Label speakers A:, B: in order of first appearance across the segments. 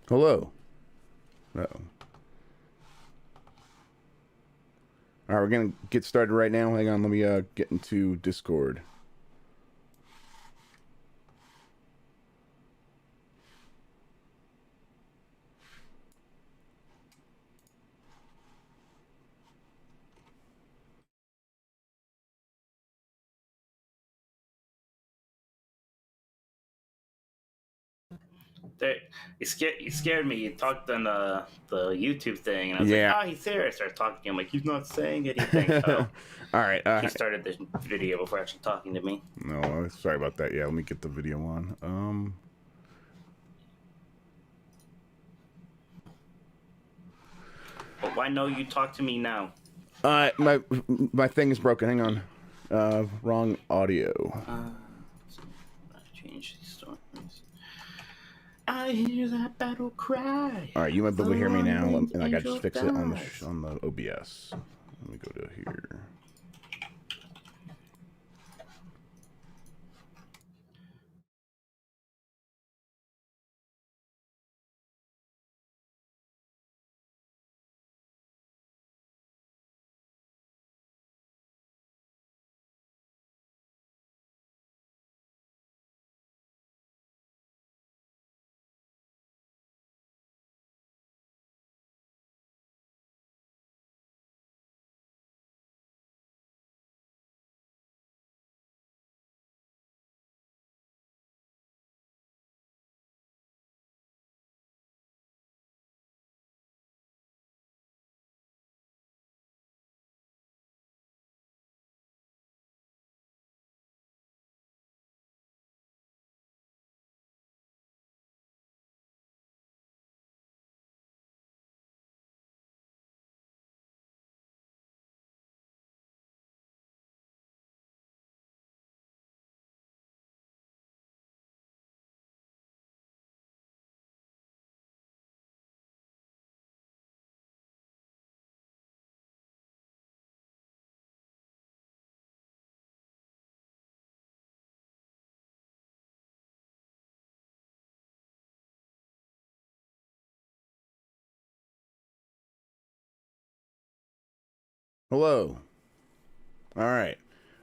A: Hello. Uh-oh. All right, we're going to get started right now. Hang on, let me get into Discord.
B: You scared me. You talked on the YouTube thing, and I was
A: Yeah.
B: like, "Oh, he's there." I started talking. I'm like, "He's not saying anything." Oh,
A: All right.
B: he started the video before actually talking to me.
A: No, sorry about that. Yeah, let me get the video on.
B: But why no? You talk to me now.
A: My thing is broken. Hang on. Wrong audio.
B: Change these stories. I hear that battle cry.
A: All right, you might be able to hear me now, and I got to just fix it on the OBS. Let me go to here. Hello. All right.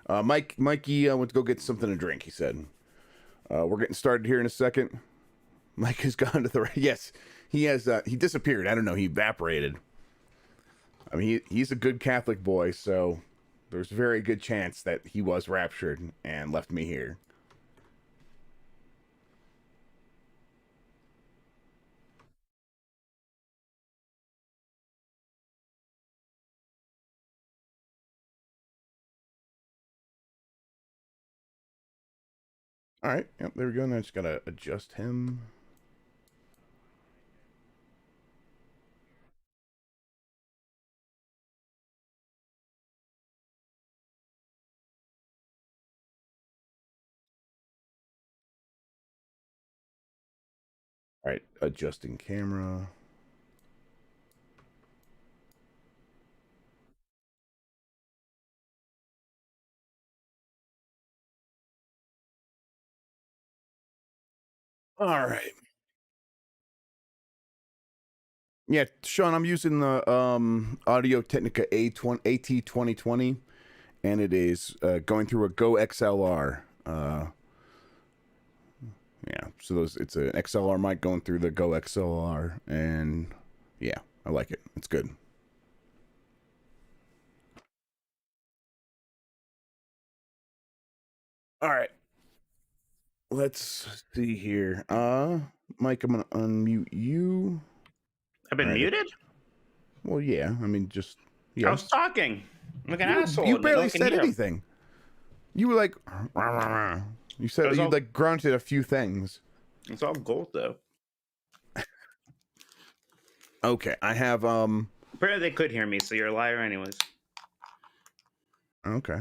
A: Mikey went to go get something to drink, he said. We're getting started here in a second. Mike has gone to the right. Yes, he has. He disappeared. I don't know. He evaporated. I mean, he's a good Catholic boy, so there's a very good chance that he was raptured and left me here. All right. Yep, there we go. Now I just got to adjust him. All right. Adjusting camera. All right. Yeah, Sean, I'm using the Audio Technica AT2020, and it is going through a Go XLR. Yeah, so it's an XLR mic going through the Go XLR, and yeah, I like it. It's good. All right. Let's see here. Mike, I'm gonna unmute you.
B: I've been muted?
A: Well, yeah. I mean, just yes.
B: I was talking like an asshole.
A: You barely said anything. You were like, rah, rah, rah. You said you like grunted a few things.
B: It's all gold though.
A: Okay, I have
B: Apparently they could hear me, so you're a liar anyways.
A: Okay.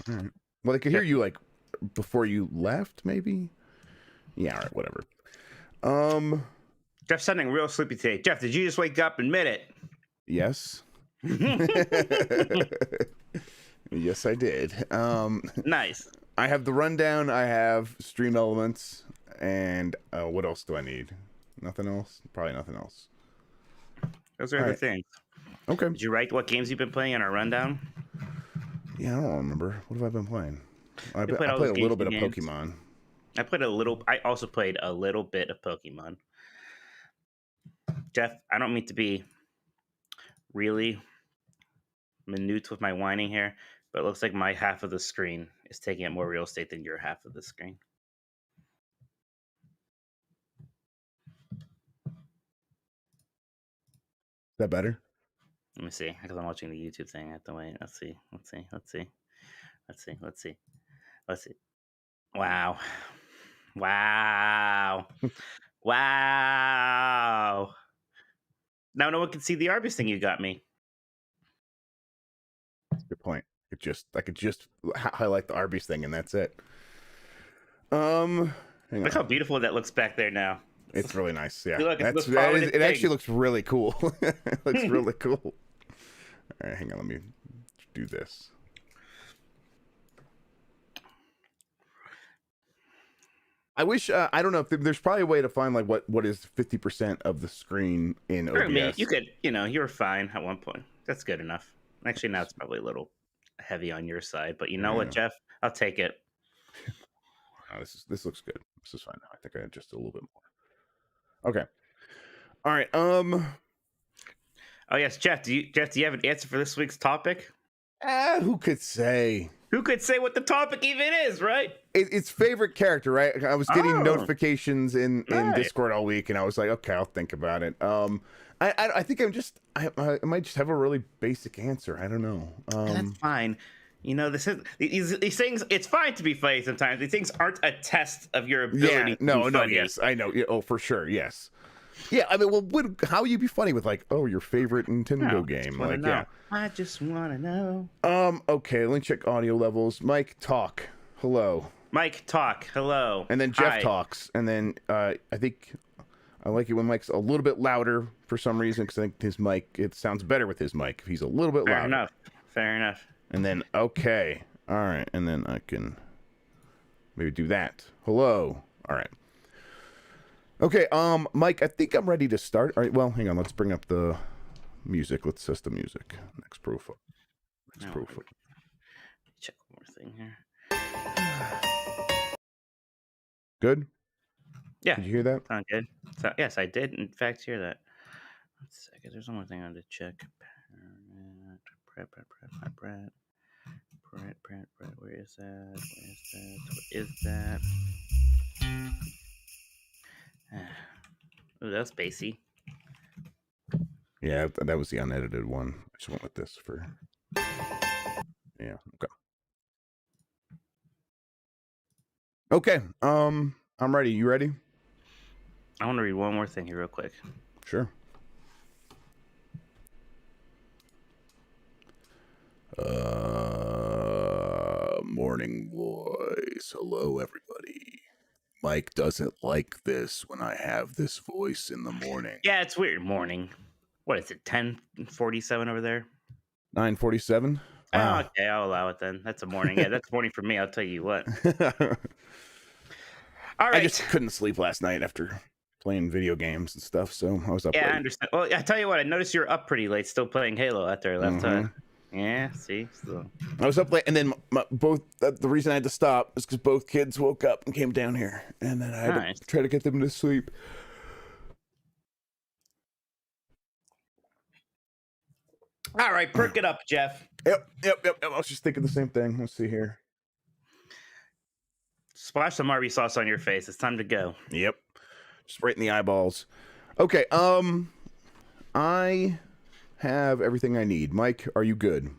A: All right. Well, they could hear you like before you left, maybe. Yeah. All right. Whatever.
B: Jeff's sounding real sleepy today. Jeff, did you just wake up and admit it?
A: Yes. Yes, I did.
B: Nice.
A: I have the rundown. I have stream elements, and what else do I need? Nothing else? Probably nothing else.
C: Those are
A: All
C: the
A: right.
C: things.
A: Okay.
C: Did you write what games you've been playing on our rundown?
A: Yeah, I don't remember. What have I been playing? I
C: played
A: played
C: all
A: a
C: those
A: little bit of
C: games.
A: Pokemon.
C: I also played a little bit of Pokemon. Jeff, I don't mean to be really minute with my whining here, but it looks like my half of the screen is taking up more real estate than your half of the screen.
A: Is that better?
C: Let me see, because I'm watching the YouTube thing. I have to wait. Let's see. Wow. Wow. Now no one can see the Arby's thing you got me.
A: Good point. I could just highlight the Arby's thing and that's it. Hang
C: Look how beautiful that looks back there now.
A: It's really nice. Yeah,
C: Look,
A: it actually looks really cool. It looks really cool. All right, hang on. Let me do this. I wish I don't know if there's probably a way to find like what is 50% of the screen in OBS.
C: I mean, you could, you were fine at one point. That's good enough. Actually, now it's probably a little heavy on your side, but you know what, Jeff? I'll take it.
A: Oh, this looks good. This is fine now. I think I adjusted a little bit more. Okay. All right.
C: Oh yes, Jeff. Do you have an answer for this week's topic?
A: Who could say?
C: Who could say what the topic even is, right?
A: It's favorite character, right? I was getting notifications in Discord all week, and I was like, okay, I'll think about it. I think I might just have a really basic answer. I don't know.
C: That's fine. These things. It's fine to be funny sometimes. These things aren't a test of your ability.
A: Yeah, no, yes, I know. Oh, for sure, yes. Yeah, I mean, well, how would you be funny with like, your favorite Nintendo game? Like, yeah.
C: I just want to know.
A: Okay, let me check audio levels. Mike, talk. Hello.
C: Mike, talk. Hello.
A: And then Jeff talks, and then I think I like it when Mike's a little bit louder for some reason because I think his mic it sounds better with his mic if he's a little bit louder.
C: Fair enough.
A: And then okay, all right, and then I can maybe do that. Hello. All right. Okay, Mike, I think I'm ready to start. All right, well, hang on. Let's bring up the music. Let's test the music. Next profile.
C: Check one more thing here.
A: Good?
C: Yeah.
A: Did you hear that?
C: Sound good? Yes, I did, in fact, hear that. One second. There's one more thing I wanted to check. Pratt. Where is that? Oh, that's bassy.
A: Yeah, that was the unedited one. I just went with this for. Yeah. Okay. I'm ready. You ready?
C: I want to read one more thing here real quick.
A: Sure. Morning voice. Hello, everybody. Mike doesn't like this when I have this voice in the morning.
C: Yeah, it's weird. Morning. What is it? 10:47 over there.
A: 9:47.
C: Oh, okay, I'll allow it then. That's a morning. Yeah, that's morning for me. I'll tell you what. All right.
A: I just couldn't sleep last night after playing video games and stuff, so I was up late.
C: I understand. Well, I tell you what, I noticed you're up pretty late still playing Halo after I left. Yeah, see? So.
A: I was up late, and then the reason I had to stop is because both kids woke up and came down here, and then I had to try to get them to sleep.
C: All right, perk it up, Jeff.
A: Yep. I was just thinking the same thing. Let's see here.
C: Splash some Arby sauce on your face. It's time to go.
A: Yep. Just right in the eyeballs. Okay, I have everything I need. Mike, are you good?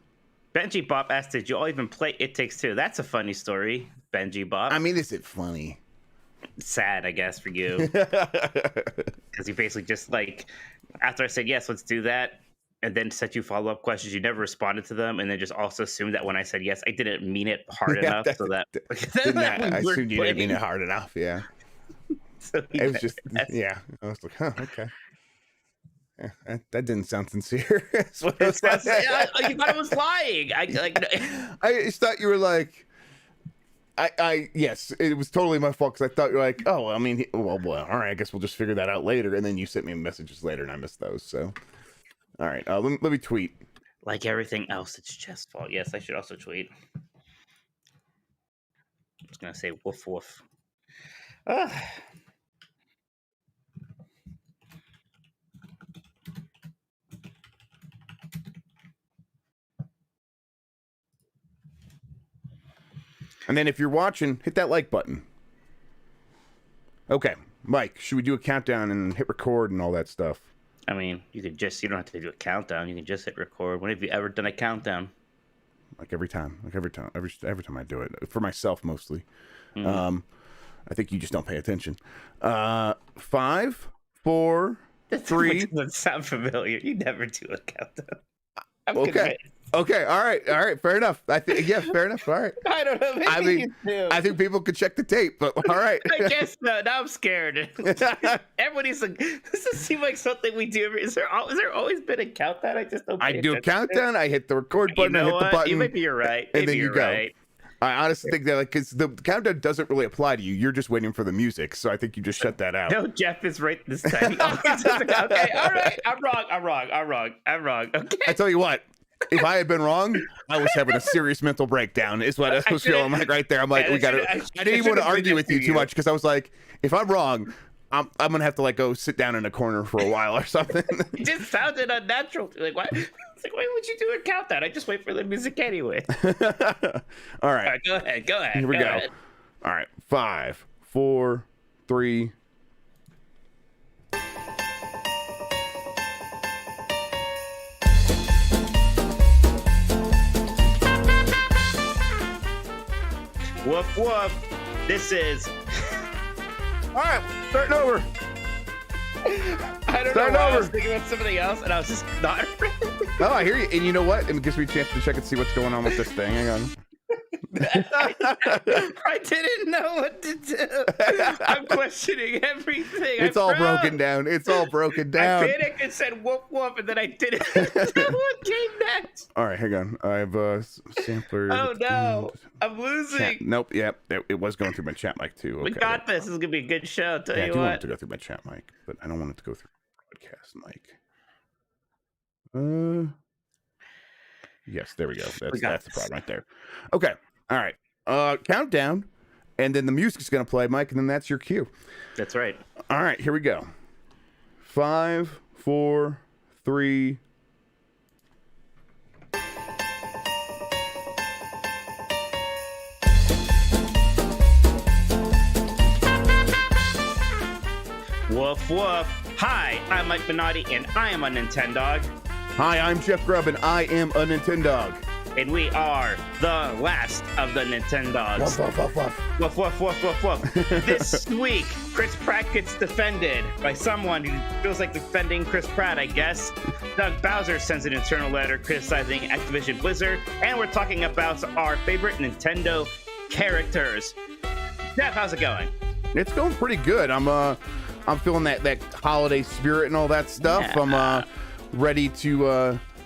C: Benji Bop asked, did you all even play It Takes Two? That's a funny story, Benji Bop.
A: I mean, is it funny?
C: Sad, I guess, for you. Because you basically just, like, after I said, yes, let's do that, and then set you follow-up questions, you never responded to them, and then just also assumed that when I said yes, I didn't mean it hard enough. So that
A: I assumed you didn't mean it hard enough, yeah.
C: So
A: it was just, yeah. I was like, huh, okay. Yeah, that didn't sound sincere. You
C: thought I was lying. I
A: just thought you were like, yes, it was totally my fault because I thought you're like, oh, I mean, well, all right, I guess we'll just figure that out later. And then you sent me messages later, and I missed those. So, all right, let me tweet.
C: Like everything else, it's Jeff's fault. Yes, I should also tweet. I was gonna say woof woof.
A: And then if you're watching, hit that like button. Okay, Mike, should we do a countdown and hit record and all that stuff?
C: I mean, you don't have to do a countdown. You can just hit record. When have you ever done a countdown?
A: Like every time I do it for myself mostly.
C: Mm-hmm.
A: I think you just don't pay attention. 5, 4, 3.
C: That doesn't sound familiar. You never do a countdown. I'm
A: Okay.
C: convinced.
A: Okay. All right. Fair enough. Yeah, fair enough. All right.
C: I don't know. Maybe you do.
A: I think people could check the tape, but all right.
C: I guess so. Now I'm scared. Everybody's like, this doesn't seem like something we do. Has there always been a countdown? I just don't.
A: I do a countdown. I hit the record button. I hit the button.
C: Maybe you're right.
A: And then you go.
C: Right.
A: I honestly think that, like, because the countdown doesn't really apply to you. You're just waiting for the music, so I think you just shut that out.
C: No, Jeff is right this time. Okay, all right. I'm wrong. Okay.
A: I tell you what. If I had been wrong, I was having a serious mental breakdown. Is what I was feeling like right there. I'm like, we got to. I didn't even want to argue with you too much because I was like, if I'm wrong, I'm gonna have to like go sit down in a corner for a while or something.
C: It just sounded unnatural. Like why? It's like, why would you do a countdown? I just wait for the music anyway.
A: All right.
C: Go ahead.
A: Here we go. All right. 5, 4, 3.
C: Woof woof. This is.
A: All right, starting over.
C: I don't know why I was thinking about something else, and I was just not.
A: No, I hear you. And you know what? It gives me a chance to check and see what's going on with this thing. Hang on.
C: I didn't know what to do. I'm questioning everything.
A: It's all broken down. It's all broken down.
C: I panicked and said woof woof, and then I didn't know what came next.
A: All right, hang on. I have a sampler.
C: Oh no, I'm losing.
A: Chat. Nope. Yep. It was going through my chat mic too. Okay.
C: We got this. This is gonna be a good show. Tell
A: I
C: you
A: do want
C: what.
A: it to go through my chat mic, but I don't want it to go through broadcast mic. Yes, there we go. That's the problem right there. Okay. All right. Countdown, and then the music's gonna play, Mike, and then that's your cue.
C: That's right.
A: All right, here we go. 5, 4, 3.
C: Woof woof. Hi, I'm Mike Minotti, and I am a Nintendog.
A: Hi, I'm Jeff Grubb, and I am a Nintendog.
C: And we are the last of the Nintendogs.
A: Woof, woof, woof, woof.
C: Woof, woof, woof, woof, woof. This week, Chris Pratt gets defended by someone who feels like defending Chris Pratt, I guess. Doug Bowser sends an internal letter criticizing Activision Blizzard, and we're talking about our favorite Nintendo characters. Jeff, how's it going?
A: It's going pretty good. I'm feeling that holiday spirit and all that stuff.
C: Yeah.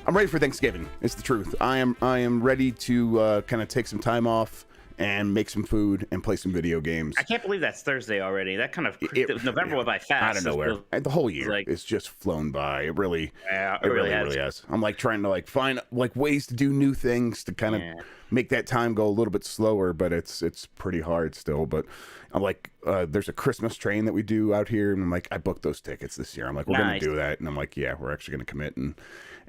A: I'm ready for Thanksgiving. It's the truth. I am ready to kind of take some time off and make some food and play some video games.
C: I can't believe that's Thursday already. That kind of November went by fast.
A: Out of nowhere. The whole year it's just flown by. It really has. I'm like trying to like find like ways to do new things to kind of make that time go a little bit slower, but it's pretty hard still. But I'm like, there's a Christmas train that we do out here, and I'm like, I booked those tickets this year. I'm like, we're gonna do that, and I'm like, yeah, we're actually gonna commit and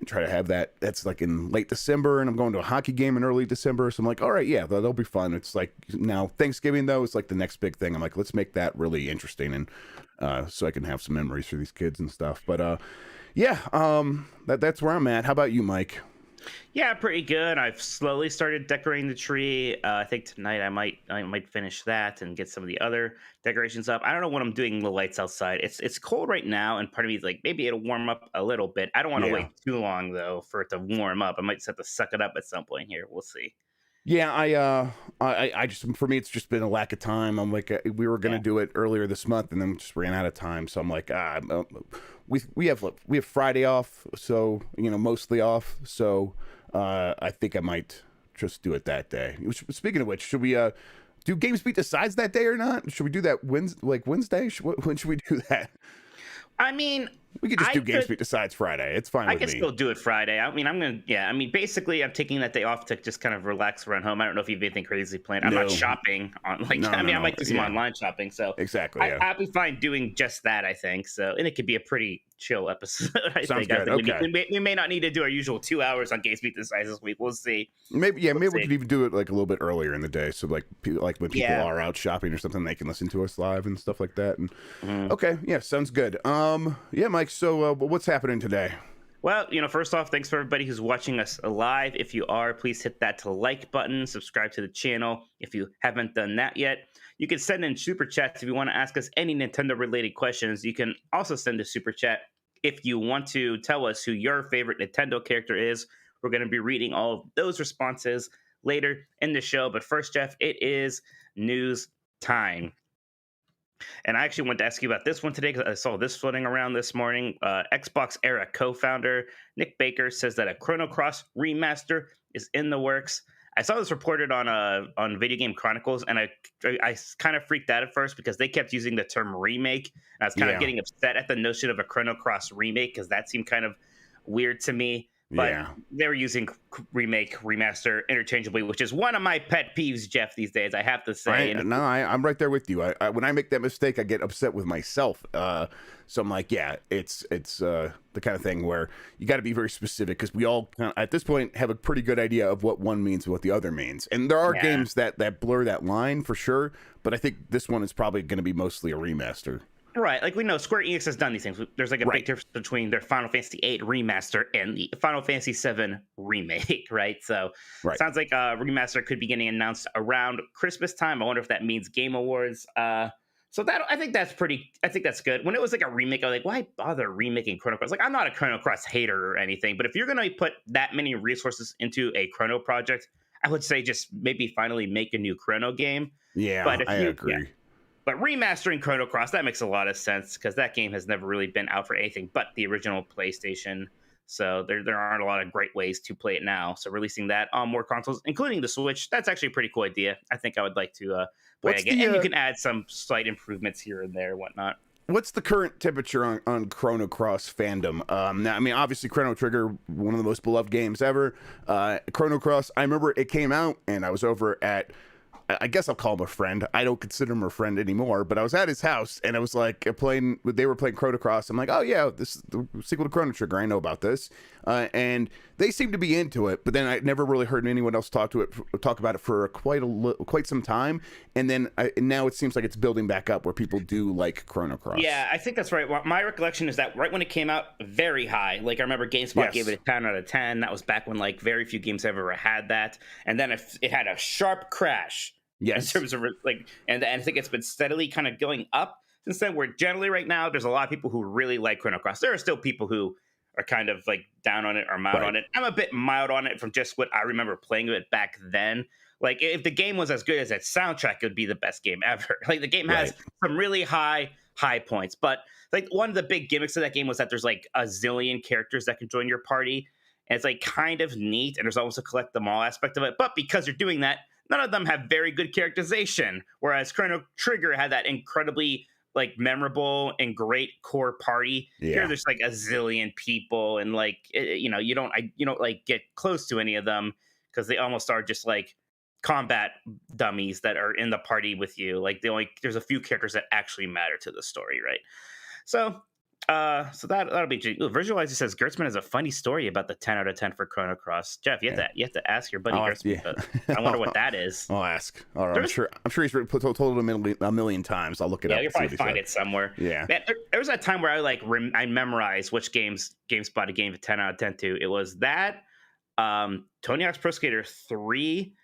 A: try to have that. That's like in late December, and I'm going to a hockey game in early December. So I'm like, all right, yeah, that'll be fun. It's like now Thanksgiving though, it's like the next big thing. I'm like, let's make that really interesting, and so I can have some memories for these kids and stuff. But that's where I'm at. How about you, Mike?
C: Yeah, pretty good. I've slowly started decorating the tree. I think tonight I might finish that and get some of the other decorations up. I don't know what I'm doing the lights outside. It's cold right now, and part of me is like maybe it'll warm up a little bit. I don't want to wait too long though for it to warm up. I might just have to suck it up at some point here. We'll see. Yeah,
A: I just for me it's just been a lack of time. I'm like we were gonna do it earlier this month and then just ran out of time. So I'm like we have Friday off, so mostly off. So I think I might just do it that day. Speaking of which, should we do GamesBeat decides that day or not? Should we do that Wednesday? When should we do that?
C: I mean,
A: We could just do GamesBeat decides Friday. It's fine
C: I
A: with
C: can
A: me.
C: still do it Friday. I mean, basically, I'm taking that day off to just kind of relax around home. I don't know if you have anything crazy planned. I'm not shopping on I might do some online shopping. So
A: exactly,
C: I'll be fine doing just that. I think so, and it could be a pretty chill episode.
A: Sounds good.
C: We may not need to do our usual 2 hours on GamesBeat Decides this week. We'll see.
A: Maybe we could even do it like a little bit earlier in the day, so like when people are out shopping or something, they can listen to us live and stuff like that. And okay, yeah, sounds good. Yeah, Mike. So what's happening today?
C: Well, first off, thanks for everybody who's watching us live. If you are, please hit that like button, subscribe to the channel if you haven't done that yet. You can send in super chats if you want to ask us any Nintendo related questions. You can also send a super chat if you want to tell us who your favorite Nintendo character is. We're going to be reading all of those responses later in the show. But first, Jeff, it is news time. And I actually wanted to ask you about this one today because I saw this floating around this morning. Xbox Era co-founder Nick Baker says that a Chrono Cross remaster is in the works. I saw this reported on Video Game Chronicles, and I kind of freaked out at first because they kept using the term remake. And I was kind of getting upset at the notion of a Chrono Cross remake because that seemed kind of weird to me. But they were using remake, remaster interchangeably, which is one of my pet peeves, Jeff, these days, I have to say.
A: I'm right there with you. When I make that mistake, I get upset with myself. So I'm like, it's the kind of thing where you got to be very specific because we all, at this point, have a pretty good idea of what one means and what the other means. And there are games that blur that line for sure, but I think this one is probably going to be mostly a remaster.
C: Right, like we know Square Enix has done these things. There's like a big difference between their Final Fantasy VIII remaster and the Final Fantasy VII remake, right? So it sounds like a remaster could be getting announced around Christmas time. I wonder if that means Game Awards. So I think that's good. When it was like a remake, I was like, why bother remaking Chrono Cross? Like, I'm not a Chrono Cross hater or anything, but if you're going to put that many resources into a Chrono project, I would say just maybe finally make a new Chrono game.
A: Yeah, but I agree.
C: Yeah. But remastering Chrono Cross, that makes a lot of sense because that game has never really been out for anything but the original PlayStation. So there aren't a lot of great ways to play it now. So releasing that on more consoles, including the Switch, that's actually a pretty cool idea. I think I would like to play it again. And you can add some slight improvements here and there and whatnot.
A: What's the current temperature on Chrono Cross fandom? Now, I mean, obviously, Chrono Trigger, one of the most beloved games ever. Chrono Cross, I remember it came out, and I was over at... I guess I'll call him a friend. I don't consider him a friend anymore, but I was at his house and I was like they were playing Chrono Cross. I'm like, oh yeah, this is the sequel to Chrono Trigger. I know about this. And they seemed to be into it, but then I never really heard anyone else talk about it for quite some time. And then now it seems like it's building back up where people do like Chrono Cross.
C: Yeah, I think that's right. Well, my recollection is that right when it came out, very high. Like I remember GameSpot gave it a 10 out of 10. That was back when like very few games ever had that. And then it had a sharp crash.
A: Yes.
C: In terms of like, and I think it's been steadily kind of going up since then. Where generally right now, there's a lot of people who really like Chrono Cross. There are still people who are kind of like down on it or mild on it. I'm a bit mild on it from just what I remember playing it back then. Like if the game was as good as its soundtrack, it would be the best game ever. Like the game has some really high points, but like one of the big gimmicks of that game was that there's like a zillion characters that can join your party, and it's like kind of neat. And there's almost a collect them all aspect of it. But because you're doing that, none of them have very good characterization, whereas Chrono Trigger had that incredibly like memorable and great core party. Here there's like a zillion people, and like you don't like get close to any of them because they almost are just like combat dummies that are in the party with you. Like there's a few characters that actually matter to the story, right? So that'll be. Visualizer says Gertzman has a funny story about the 10 out of 10 for Chrono Cross. Jeff, you have to ask your buddy Gertzman. But I wonder what that is.
A: I'll ask. All right, I'm sure he's told it a million times. I'll look it up.
C: Yeah, you'll probably find it somewhere.
A: Yeah.
C: Man, there was that time where I memorized which games GameSpot gave a 10 out of 10 to. It was that Tony Hawk's Pro Skater 3.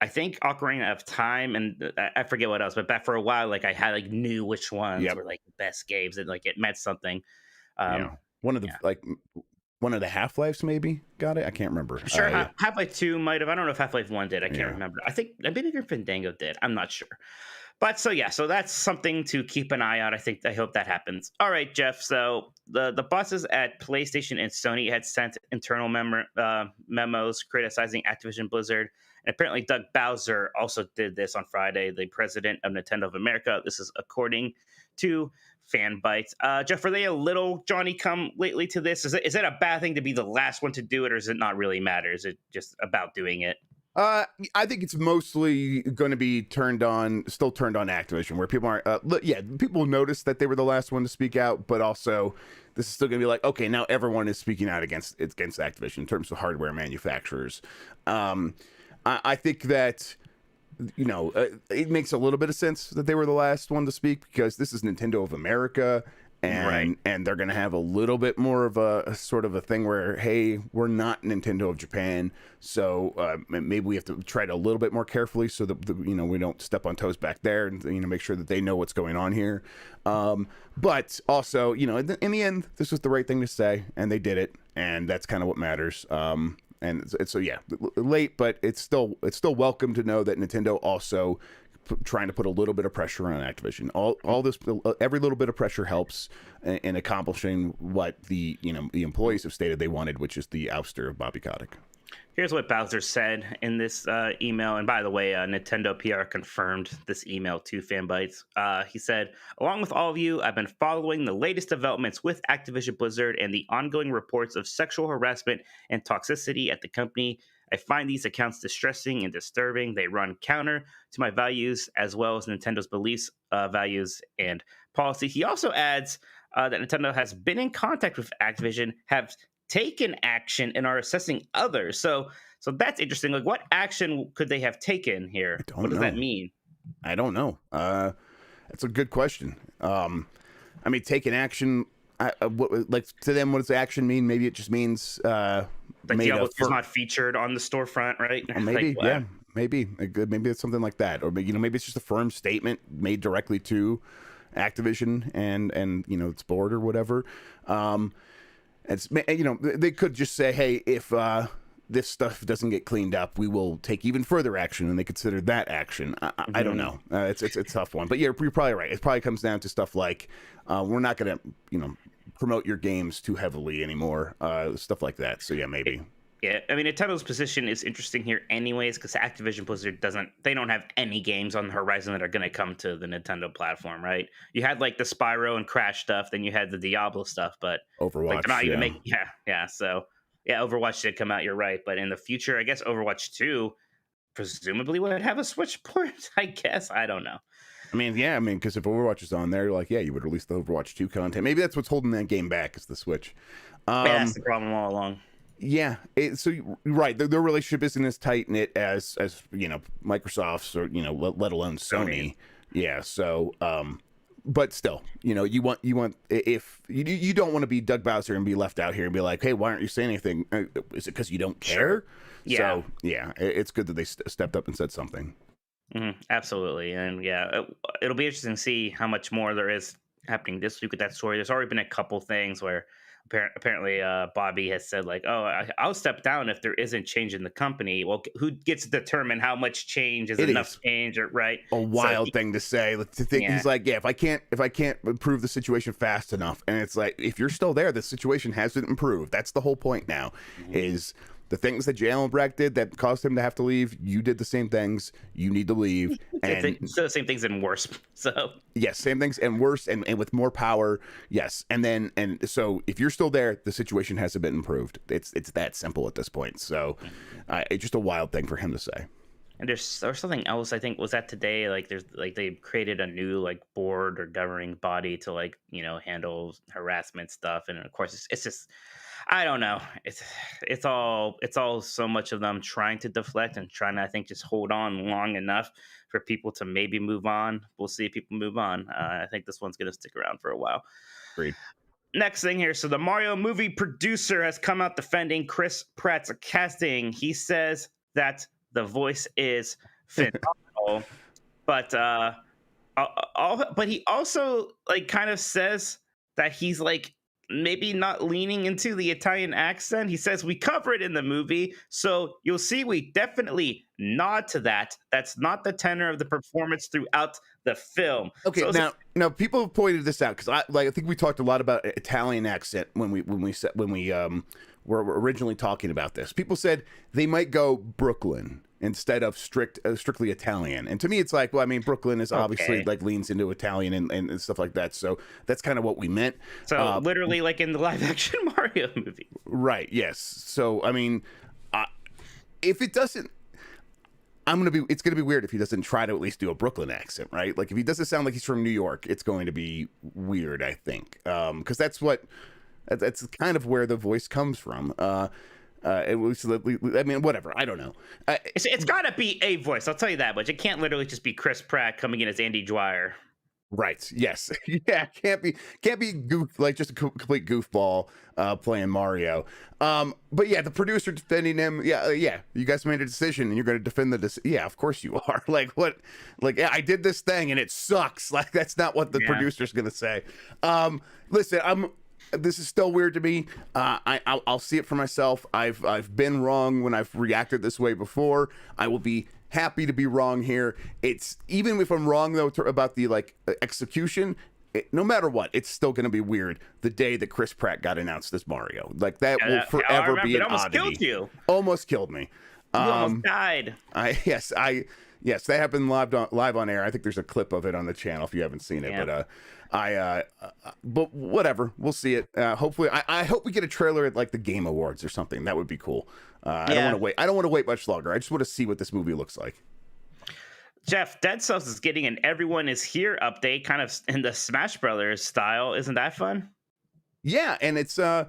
C: I think Ocarina of Time, and I forget what else, but back for a while, like I had like knew which ones were like the best games, and like it meant something.
A: One of the Half-Lives maybe got it. I can't remember.
C: Sure, Half-Life 2 might have. I don't know if Half-Life 1 did. I can't remember. I think maybe Fandango did. I'm not sure. But so yeah, so that's something to keep an eye on. I hope that happens. All right, Jeff. So the bosses at PlayStation and Sony had sent internal memos criticizing Activision Blizzard, and apparently Doug Bowser also did this on Friday. The president of Nintendo of America. This is according to Fanbytes. Jeff, are they a little Johnny come lately to this? Is it a bad thing to be the last one to do it, or does it not really matter? Is it just about doing it?
A: I think it's mostly going to be still turned on Activision, where people aren't. People noticed that they were the last one to speak out, but also this is still going to be like, okay, now everyone is speaking out against Activision in terms of hardware manufacturers. I think that it makes a little bit of sense that they were the last one to speak, because this is Nintendo of America. And they're going to have a little bit more of a sort of a thing where, hey, we're not Nintendo of Japan, so maybe we have to tread a little bit more carefully so that we don't step on toes back there, and make sure that they know what's going on here. But also, in the end, this was the right thing to say, and they did it, and that's kind of what matters. And so yeah, late, but it's still welcome to know that Nintendo also trying to put a little bit of pressure on Activision. All this, every little bit of pressure helps in accomplishing what the employees have stated they wanted, which is the ouster of Bobby Kotick.
C: Here's what Bowser said in this email. And by the way, Nintendo PR confirmed this email to Fanbytes. He said, along with all of you, I've been following the latest developments with Activision Blizzard and the ongoing reports of sexual harassment and toxicity at the company. I find these accounts distressing and disturbing. They run counter to my values as well as Nintendo's beliefs, values, and policy. He also adds that Nintendo has been in contact with Activision, have taken action, and are assessing others. So that's interesting. Like, what action could they have taken here? What does that mean?
A: I don't know. That's a good question. Taking action. Like, to them, what does action mean? Maybe it just means
C: like Diablo is not featured on the storefront, right?
A: Or maybe,
C: like,
A: maybe it's something like that, or maybe it's just a firm statement made directly to Activision and its board or whatever. They could just say, hey, if this stuff doesn't get cleaned up, we will take even further action, and they consider that action. I don't know. It's a tough one, but yeah, you're probably right. It probably comes down to stuff like we're not going to promote your games too heavily anymore, stuff like that. So yeah, maybe.
C: Yeah, I mean, Nintendo's position is interesting here anyways, because Activision Blizzard don't have any games on the horizon that are going to come to the Nintendo platform, right? You had like the Spyro and Crash stuff, then you had the Diablo stuff, but
A: Overwatch,
C: like, they're not even making, so yeah, Overwatch did come out, you're right, but in the future, I guess Overwatch 2 presumably would have a Switch port, I guess. I don't know.
A: Because if Overwatch is on there, like, yeah, you would release the Overwatch 2 content. Maybe that's what's holding that game back, is the Switch.
C: That's the problem all along.
A: Yeah, right. Their relationship isn't as tight knit as Microsoft's, or let alone Sony. Yeah, so but still, you want if you don't want to be Doug Bowser and be left out here and be like, hey, why aren't you saying anything? Is it because you don't care?
C: Sure. Yeah.
A: So yeah, it's good that they stepped up and said something.
C: Mm-hmm. Absolutely, and yeah, it'll be interesting to see how much more there is happening this week with that story. There's already been a couple things where apparently Bobby has said, like, I'll step down if there isn't change in the company. Well, who gets to determine how much change is enough change, right?
A: A wild thing to say. He's like, yeah, if I can't improve the situation fast enough, and it's like, if you're still there, the situation hasn't improved. That's the whole point now. Is the things that Jalen Brack did that caused him to have to leave, you did the same things. You need to leave. And
C: so same things and worse. So
A: yes, same things and worse, and with more power. Yes, and so if you're still there, the situation hasn't been improved. It's that simple at this point. So it's just a wild thing for him to say.
C: And there's something else, I think, was that today, like there's like they created a new like board or governing body to like handle harassment stuff, and of course it's just, I don't know, it's all so much of them trying to deflect and trying to, I think, just hold on long enough for people to maybe move on. We'll see if people move on. I think this one's gonna stick around for a while.
A: Agreed.
C: Next thing here, so the Mario movie producer has come out defending Chris Pratt's casting. He says that the voice is phenomenal, but he also like kind of says that he's like maybe not leaning into the Italian accent. He says we cover it in the movie, so you'll see we definitely nod to that. That's not the tenor of the performance throughout the film.
A: Okay,
C: So
A: now people have pointed this out because I think we talked a lot about Italian accent when we were originally talking about this. People said they might go Brooklyn instead of strictly Italian, and to me it's like, well, I mean, Brooklyn is obviously
C: Okay.
A: like leans into Italian and stuff like that, so that's kind of what we meant.
C: So literally, like in the live action Mario movie.
A: Right? Yes. So I mean, if it doesn't. It's gonna be weird if he doesn't try to at least do a Brooklyn accent, right? Like if he doesn't sound like he's from New York, it's going to be weird, I think, because that's kind of where the voice comes from. It was, I mean, whatever. I don't know.
C: It's got to be a voice. I'll tell you that much. It can't literally just be Chris Pratt coming in as Andy Dwyer.
A: Right. Yes. Yeah. Can't be like just a complete goofball playing Mario. But yeah, the producer defending him. Yeah. Yeah. You guys made a decision, and you're going to defend the decision. Yeah. Of course you are. Like what? Like, yeah, I did this thing, and it sucks. Like that's not what the producer's going to say. Listen, This is still weird to me. I'll see it for myself. I've been wrong when I've reacted this way before. I will be happy to be wrong here. It's even if I'm wrong though about the execution. No matter what, it's still going to be weird the day that Chris Pratt got announced as Mario. Like that will forever be an
C: almost
A: oddity.
C: killed you.
A: Almost killed me.
C: You almost died.
A: Yes, that happened live on air. I think there's a clip of it on the channel if you haven't seen it.
C: Yeah.
A: But whatever, we'll see it. Hopefully, I hope we get a trailer at like the Game Awards or something. That would be cool. I don't want to wait. I don't want to wait much longer. I just want to see what this movie looks like.
C: Jeff, Dead Cells is getting an Everyone Is Here update, kind of in the Smash Brothers style. Isn't that fun?
A: Yeah, and it's smart.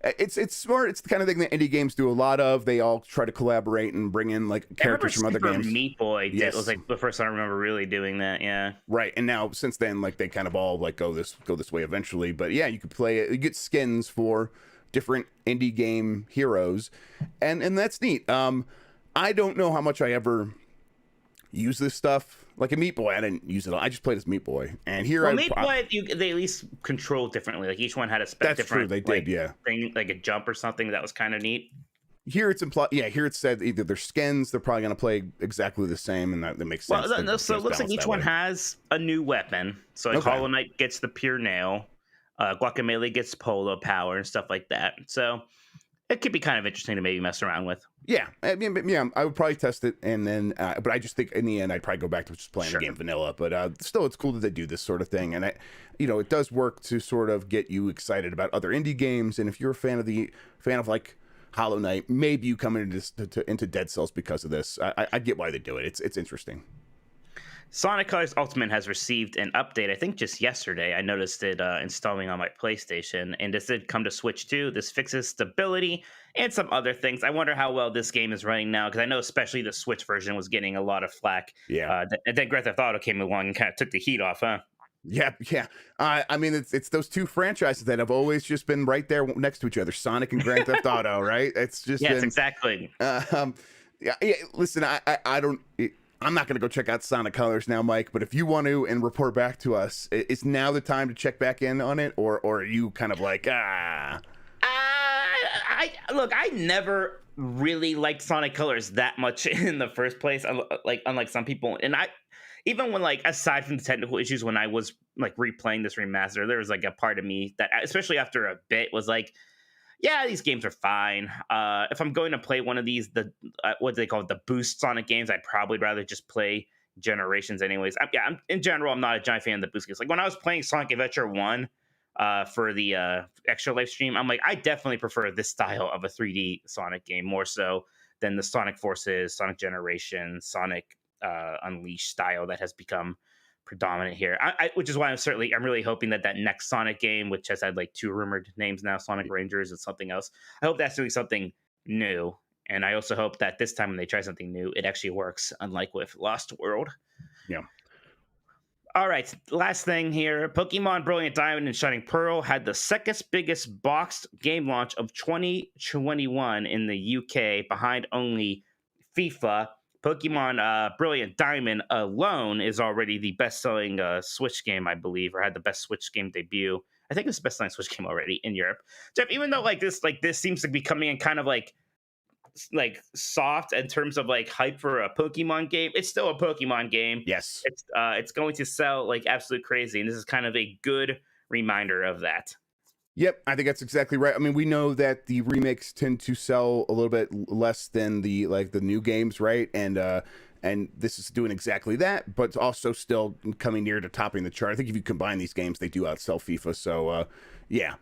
A: It's the kind of thing that indie games do a lot of. They all try to collaborate and bring in like characters from other games.
C: Meat Boy did. It was like the first time I remember really doing that. Yeah.
A: Right, and now since then, like they kind of all like go this way eventually. But yeah, you could play it. You get skins for different indie game heroes, and that's neat. I don't know how much I ever use this stuff. Like a Meat Boy, I didn't use it. I just played as Meat Boy, and here
C: Meat Boy, they at least controlled differently. Like each one had a different.
A: True. They did, yeah.
C: Thing like a jump or something that was kind of neat.
A: Here it's implied. Yeah, here it said either they're skins, they're probably going to play exactly the same, and that makes sense.
C: Well, so it looks like each one has a new weapon. So like Hollow Knight gets the pure nail, Guacamelee gets polo power and stuff like that. So it could be kind of interesting to maybe mess around with.
A: Yeah, I mean, yeah, I would probably test it, and then, but I just think in the end I'd probably go back to just playing the game vanilla. But still, it's cool that they do this sort of thing, and it does work to sort of get you excited about other indie games. And if you're a fan of like Hollow Knight, maybe you come into Dead Cells because of this. I get why they do it. It's interesting.
C: Sonic Colors Ultimate has received an update, I think just yesterday. I noticed it installing on my PlayStation, and this did come to Switch too. This fixes stability and some other things. I wonder how well this game is running now, because I know especially the Switch version was getting a lot of flack.
A: Yeah.
C: And then Grand Theft Auto came along and kind of took the heat off, huh?
A: Yeah. I mean, it's those two franchises that have always just been right there next to each other, Sonic and Grand Theft Auto, right? It's just
C: exactly.
A: Yeah. Listen, I don't. I'm not going to go check out Sonic Colors now, Mike, but if you want to and report back to us, is now the time to check back in on it, or are you kind of like,
C: Look, I never really liked Sonic Colors that much in the first place, like unlike some people. And even when, like, aside from the technical issues, when I was like replaying this remaster, there was like a part of me that, especially after a bit, was like, yeah, these games are fine. If I'm going to play one of these, what do they call it, the boost Sonic games, I'd probably rather just play Generations anyways. In general, I'm not a giant fan of the boost games. Like when I was playing Sonic Adventure 1 for the extra live stream, I'm like, I definitely prefer this style of a 3D Sonic game more so than the Sonic Forces, Sonic Generations, Sonic Unleashed style that has become predominant here. Which is why I'm really hoping that next Sonic game, which has had like 2 rumored names now, Sonic Rangers and something else, I hope that's doing something new. And I also hope that this time when they try something new, it actually works, unlike with Lost World.
A: Yeah.
C: All right, last thing here. Pokemon Brilliant Diamond and Shining Pearl had the second biggest boxed game launch of 2021 in the UK, behind only FIFA. Pokemon Brilliant Diamond alone is already the best-selling Switch game, I believe, or had the best Switch game debut I think it's the best selling Switch game already in Europe. Jeff, even though this seems to be coming in kind of like soft in terms of like hype for a Pokemon game, it's still a Pokemon game.
A: Yes.
C: It's going to sell like absolute crazy, and this is kind of a good reminder of that.
A: Yep, I think that's exactly right. I mean, we know that the remakes tend to sell a little bit less than the new games, right? And this is doing exactly that, but also still coming near to topping the chart. I think if you combine these games, they do outsell FIFA. So yeah,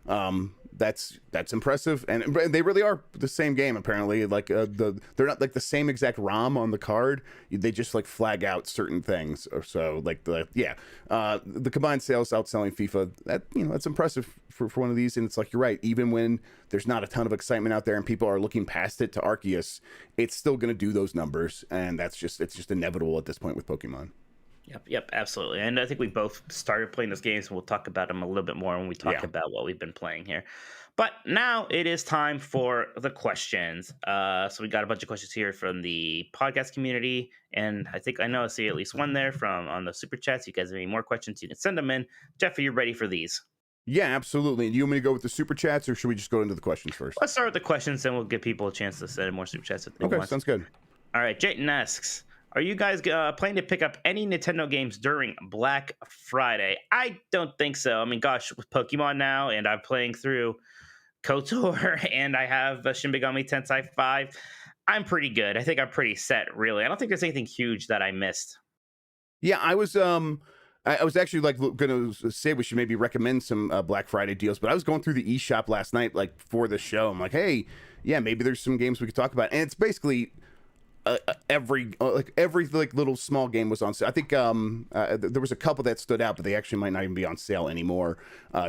A: that's impressive, and they really are the same game apparently. Like they're not like the same exact ROM on the card. They just like flag out certain things, or so like the combined sales outselling FIFA. That's impressive for one of these. And it's like you're right. Even when there's not a ton of excitement out there and people are looking past it to Arceus, it's still going to do those numbers, and it's just inevitable at this point with Pokemon.
C: Yep, absolutely. And I think we both started playing those games, and we'll talk about them a little bit more when we talk about what we've been playing here. But now it is time for the questions. So we got a bunch of questions here from the podcast community, and I see at least one there from on the super chats. You guys have any more questions, you can send them in. Jeff, are you ready for these?
A: Yeah, absolutely. Do you want me to go with the super chats, or should we just go into the questions first?
C: Let's start with the questions, and we'll give people a chance to send in more super chats.
A: Okay, sounds good.
C: All right, Jayton asks, are you guys planning to pick up any Nintendo games during Black Friday? I don't think so. I mean, gosh, with Pokemon now, and I'm playing through KOTOR, and I have Shin Megami Tensei 5. I'm pretty good. I think I'm pretty set, really. I don't think there's anything huge that I missed.
A: Yeah, I was actually like going to say we should maybe recommend some Black Friday deals, but I was going through the eShop last night, like for the show. I'm like, hey, yeah, maybe there's some games we could talk about, and it's basically every little small game was on sale. I think there was a couple that stood out, but they actually might not even be on sale anymore.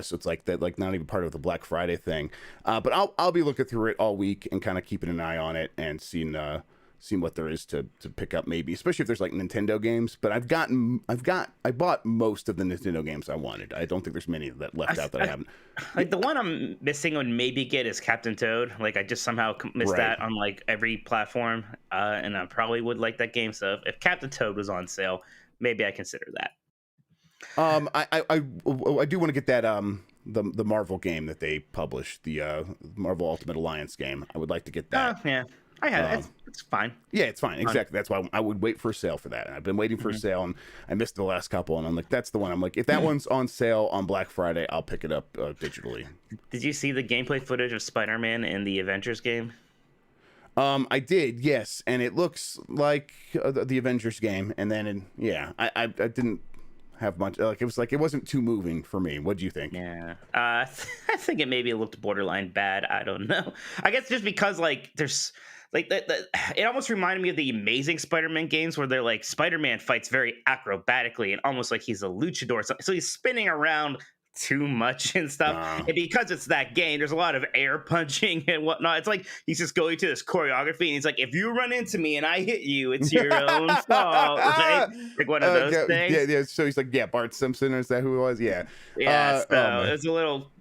A: So it's like that, like not even part of the Black Friday thing. But I'll be looking through it all week and kind of keeping an eye on it and seeing what there is to pick up, maybe, especially if there's like Nintendo games. But I bought most of the Nintendo games I wanted. I don't think there's many that left out that I haven't.
C: Like the one I'm missing would maybe get is Captain Toad. Like I just somehow missed that on like every platform, and I probably would like that game. So if Captain Toad was on sale, maybe I consider that.
A: I do want to get that the Marvel game that they published, the Marvel Ultimate Alliance game. I would like to get that.
C: Yeah. I had it. It's fine.
A: Yeah, it's fine. Exactly. That's why I would wait for a sale for that. And I've been waiting for a sale, and I missed the last couple. And I'm like, that's the one. I'm like, if that one's on sale on Black Friday, I'll pick it up digitally.
C: Did you see the gameplay footage of Spider-Man in the Avengers game?
A: I did, yes, and it looks like the Avengers game. And then, I didn't have much. It wasn't too moving for me. What do you think?
C: Yeah, I think it maybe looked borderline bad. I don't know. I guess just because like there's. Like it almost reminded me of the Amazing Spider-Man games where they're like Spider-Man fights very acrobatically and almost like he's a luchador. So he's spinning around too much and stuff. And because it's that game, there's a lot of air punching and whatnot. It's like he's just going to this choreography, and he's like, if you run into me and I hit you, it's your own fault. Right? Like one of those things.
A: Yeah. So he's like, Bart Simpson, or is that who it was? Yeah.
C: Yeah. It was a little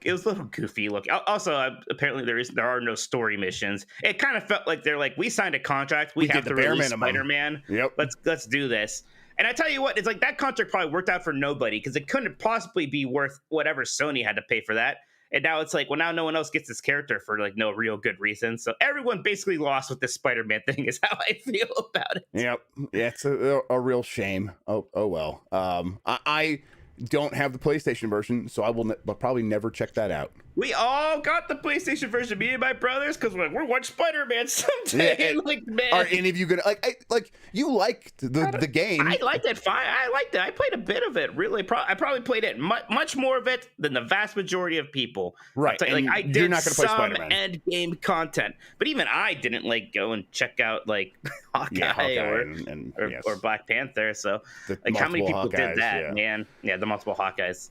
C: goofy look. Also, apparently there are no story missions. It kind of felt like they're like, we signed a contract. We have to release Spider-Man.
A: Yep.
C: Let's do this. And I tell you what, it's like that contract probably worked out for nobody because it couldn't possibly be worth whatever Sony had to pay for that. And now it's like, well, now no one else gets this character for like no real good reason. So everyone basically lost with this Spider-Man thing is how I feel about it.
A: Yep. Yeah, it's a real shame. Oh well. I don't have the PlayStation version, so I will probably never check that out.
C: We all got the PlayStation version, me and my brothers, because we're watching Spider-Man someday.
A: Yeah,
C: like, man,
A: are any of you gonna like? You liked the game?
C: I liked it. Fine, I liked it. I played a bit of it. Really, I probably played it much more of it than the vast majority of people.
A: Right.
C: Like I did
A: you're not gonna play
C: some
A: Spider-Man
C: end game content, but even I didn't like go and check out like Hawkeye or Black Panther. So like, how many people did that, man? Yeah, the multiple Hawkeyes.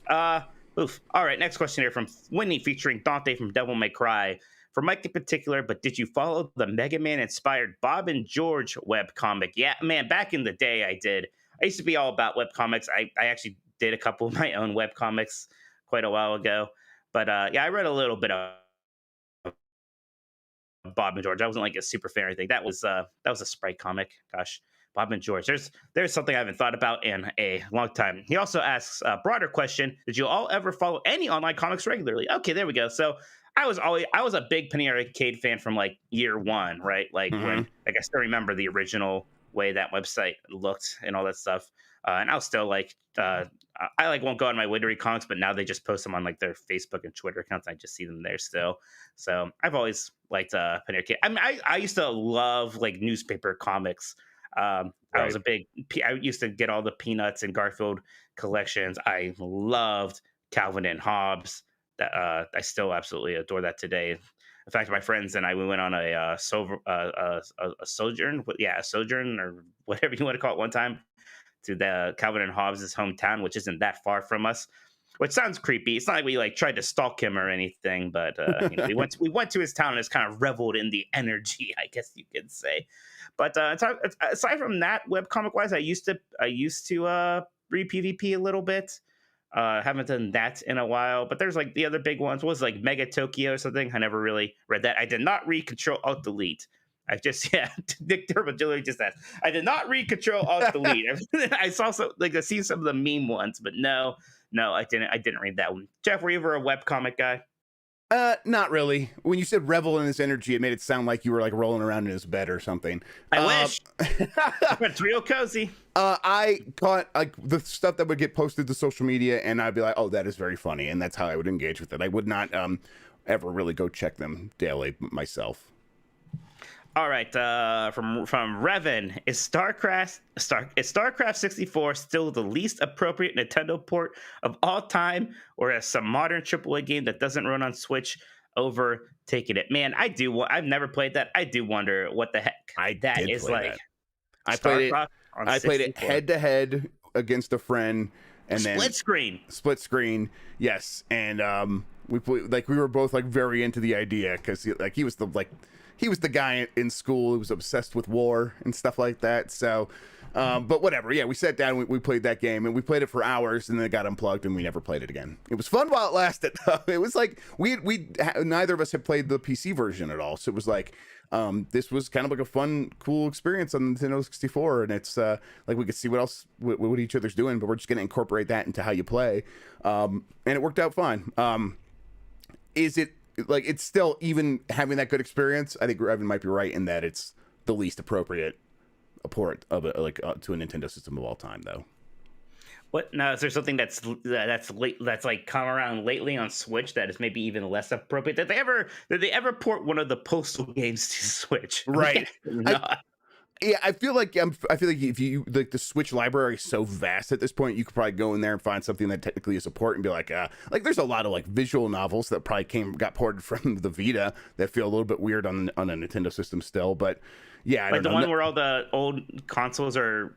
C: Oof. All right, next question here from Winnie featuring Dante from Devil May Cry. For Mike in particular, but did you follow the Mega Man inspired Bob and George webcomic? Yeah, man, back in the day I did. I used to be all about webcomics. I actually did a couple of my own webcomics quite a while ago. But I read a little bit of Bob and George. I wasn't like a super fan or anything. That was a Sprite comic. Gosh. Bob and George. There's something I haven't thought about in a long time. He also asks a broader question: did you all ever follow any online comics regularly? Okay, there we go. So I was a big Penny Arcade fan from like year one, right? Like when like I still remember the original way that website looked and all that stuff. And I'll still like I like won't go out of my way to read comics, but now they just post them on like their Facebook and Twitter accounts. I just see them there still. So I've always liked Penny Arcade. I mean, I used to love like newspaper comics. I was a big. I used to get all the Peanuts and Garfield collections. I loved Calvin and Hobbes. That I still absolutely adore that today. In fact, my friends and I we went on a sojourn, a sojourn or whatever you want to call it, one time to the Calvin and Hobbes' hometown, which isn't that far from us. Which sounds creepy. It's not like we like tried to stalk him or anything, but you know, we went to his town and just kind of reveled in the energy, I guess you could say. But aside from that, webcomic wise, I used to read PvP a little bit. Haven't done that in a while, but there's like the other big ones was like Mega Tokyo or something. I never really read that. I did not read Control Alt Delete. I just Nick Dermagilli just asked. I did not read Control Alt Delete. I saw some like I seen some of the meme ones, but no, I didn't read that one. Jeff, were you ever a webcomic guy?
A: Not really. When you said revel in his energy, it made it sound like you were like rolling around in his bed or something.
C: I wish. It's real cozy.
A: I caught like the stuff that would get posted to social media, and I'd be like, "Oh, that is very funny," and that's how I would engage with it. I would not ever really go check them daily myself.
C: All right, from Revan, is StarCraft 64 still the least appropriate Nintendo port of all time, or is some modern AAA game that doesn't run on Switch overtaking it? Man, I've never played that. I do wonder what the heck that is like.
A: I played it head to head against a friend, and then split screen. Yes, and we were both like very into the idea because like he was the guy in school who was obsessed with war and stuff like that. So, but whatever. Yeah, we sat down, we played that game, and we played it for hours, and then it got unplugged, and we never played it again. It was fun while it lasted, though. It was like neither of us had played the PC version at all, so it was like this was kind of like a fun, cool experience on Nintendo 64, and it's like we could see what each other's doing, but we're just gonna incorporate that into how you play, and it worked out fine. Is it? Like, it's still, even having that good experience, I think Evan might be right in that it's the least appropriate port of it, to a Nintendo system of all time, though.
C: What now? Is there something that's like come around lately on Switch that is maybe even less appropriate? Did they ever port one of the Postal games to Switch?
A: Right. Yeah, I feel like if you like the Switch library is so vast at this point, you could probably go in there and find something that technically is a port and be like there's a lot of like visual novels that probably got ported from the Vita that feel a little bit weird on a Nintendo system still, but yeah,
C: like the one where all the old consoles are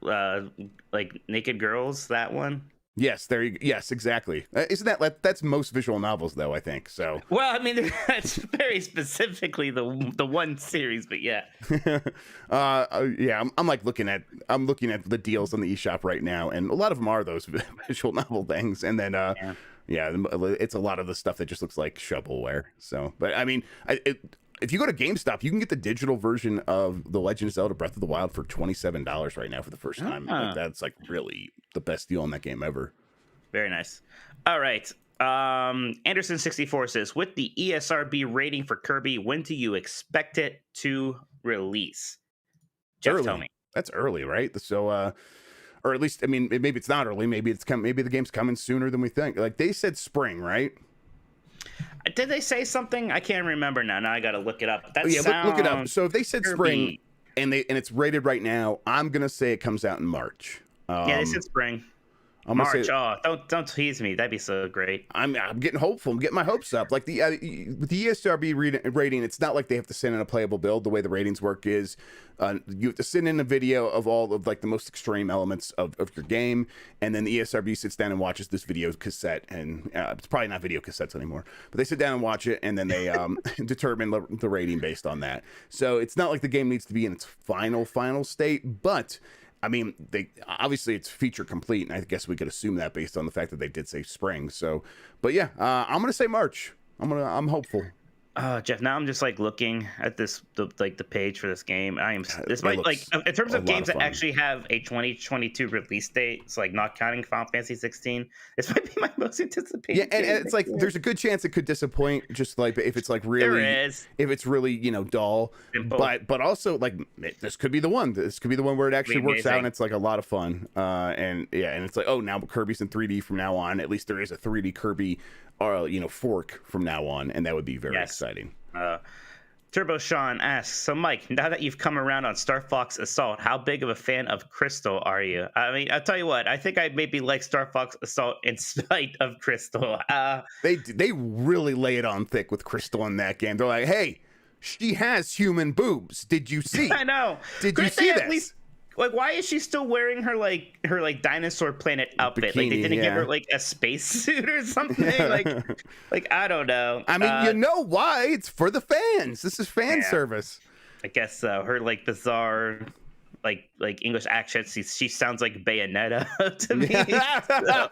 C: like naked girls. That one.
A: Yes, yes, exactly. Isn't that's most visual novels though? I think so.
C: Well, I mean, that's very specifically the one series, but yeah.
A: Yeah, I'm looking at the deals on the eShop right now, and a lot of them are those visual novel things, and then yeah, it's a lot of the stuff that just looks like shovelware. So, but I mean, if you go to GameStop, you can get the digital version of The Legend of Zelda Breath of the Wild for $27 right now for the first time. Like, that's like really the best deal on that game ever.
C: Very nice. All right. Anderson64 says, with the ESRB rating for Kirby, when do you expect it to release? Just tell me.
A: That's early, right? So, or at least, I mean, maybe it's not early. Maybe maybe the game's coming sooner than we think. Like they said spring, right?
C: Did they say something? I can't remember now. Now I got to look it up.
A: Look it up. So if they said spring and it's rated right now, I'm gonna say it comes out in March.
C: Yeah, they said spring. March. Don't tease me. That'd be so great.
A: I'm getting hopeful. I'm getting my hopes up. Like with the ESRB rating, it's not like they have to send in a playable build. The way the ratings work is you have to send in a video of all of like the most extreme elements of your game, and then the ESRB sits down and watches this video cassette, and it's probably not video cassettes anymore, but they sit down and watch it, and then they determine the rating based on that. So it's not like the game needs to be in its final state, but I mean, obviously it's feature complete, and I guess we could assume that based on the fact that they did say spring. So, but yeah, I'm gonna say March. I'm hopeful.
C: Jeff, now I'm just like looking at the page for this game. This
A: It
C: might like
A: looks
C: in terms
A: a
C: of
A: lot
C: games
A: of
C: that
A: fun.
C: actually have a 2022 release date. It's like not counting Final Fantasy 16. This might be my most anticipated.
A: Yeah, and
C: game
A: it's like
C: next year.
A: there's a good chance it could disappoint, just like if it's like really,
C: There is.
A: if it's really dull.
C: Simple.
A: But also like this could be the one. This could be the one where it actually works out
C: amazing.
A: and it's like a lot of fun. And it's like, oh, now Kirby's in 3D from now on. At least there is a 3D Kirby, fork from now on, and that would be very exciting.
C: Turbo Sean asks, so Mike, now that you've come around on Star Fox Assault, how big of a fan of Crystal are you? I mean, I'll tell you what, I think I maybe like Star Fox Assault in spite of Crystal.
A: They really lay it on thick with Crystal in that game. They're like, hey, she has human boobs. Did you see?
C: I know.
A: Did you see this?
C: At least, like, why is she still wearing her dinosaur planet outfit?
A: Bikini,
C: like they didn't give her like a space suit or something. Like I don't know.
A: I mean, you know why? It's for the fans. This is fan service.
C: I guess so. Her like bizarre, like English accent. She sounds like Bayonetta to me. So,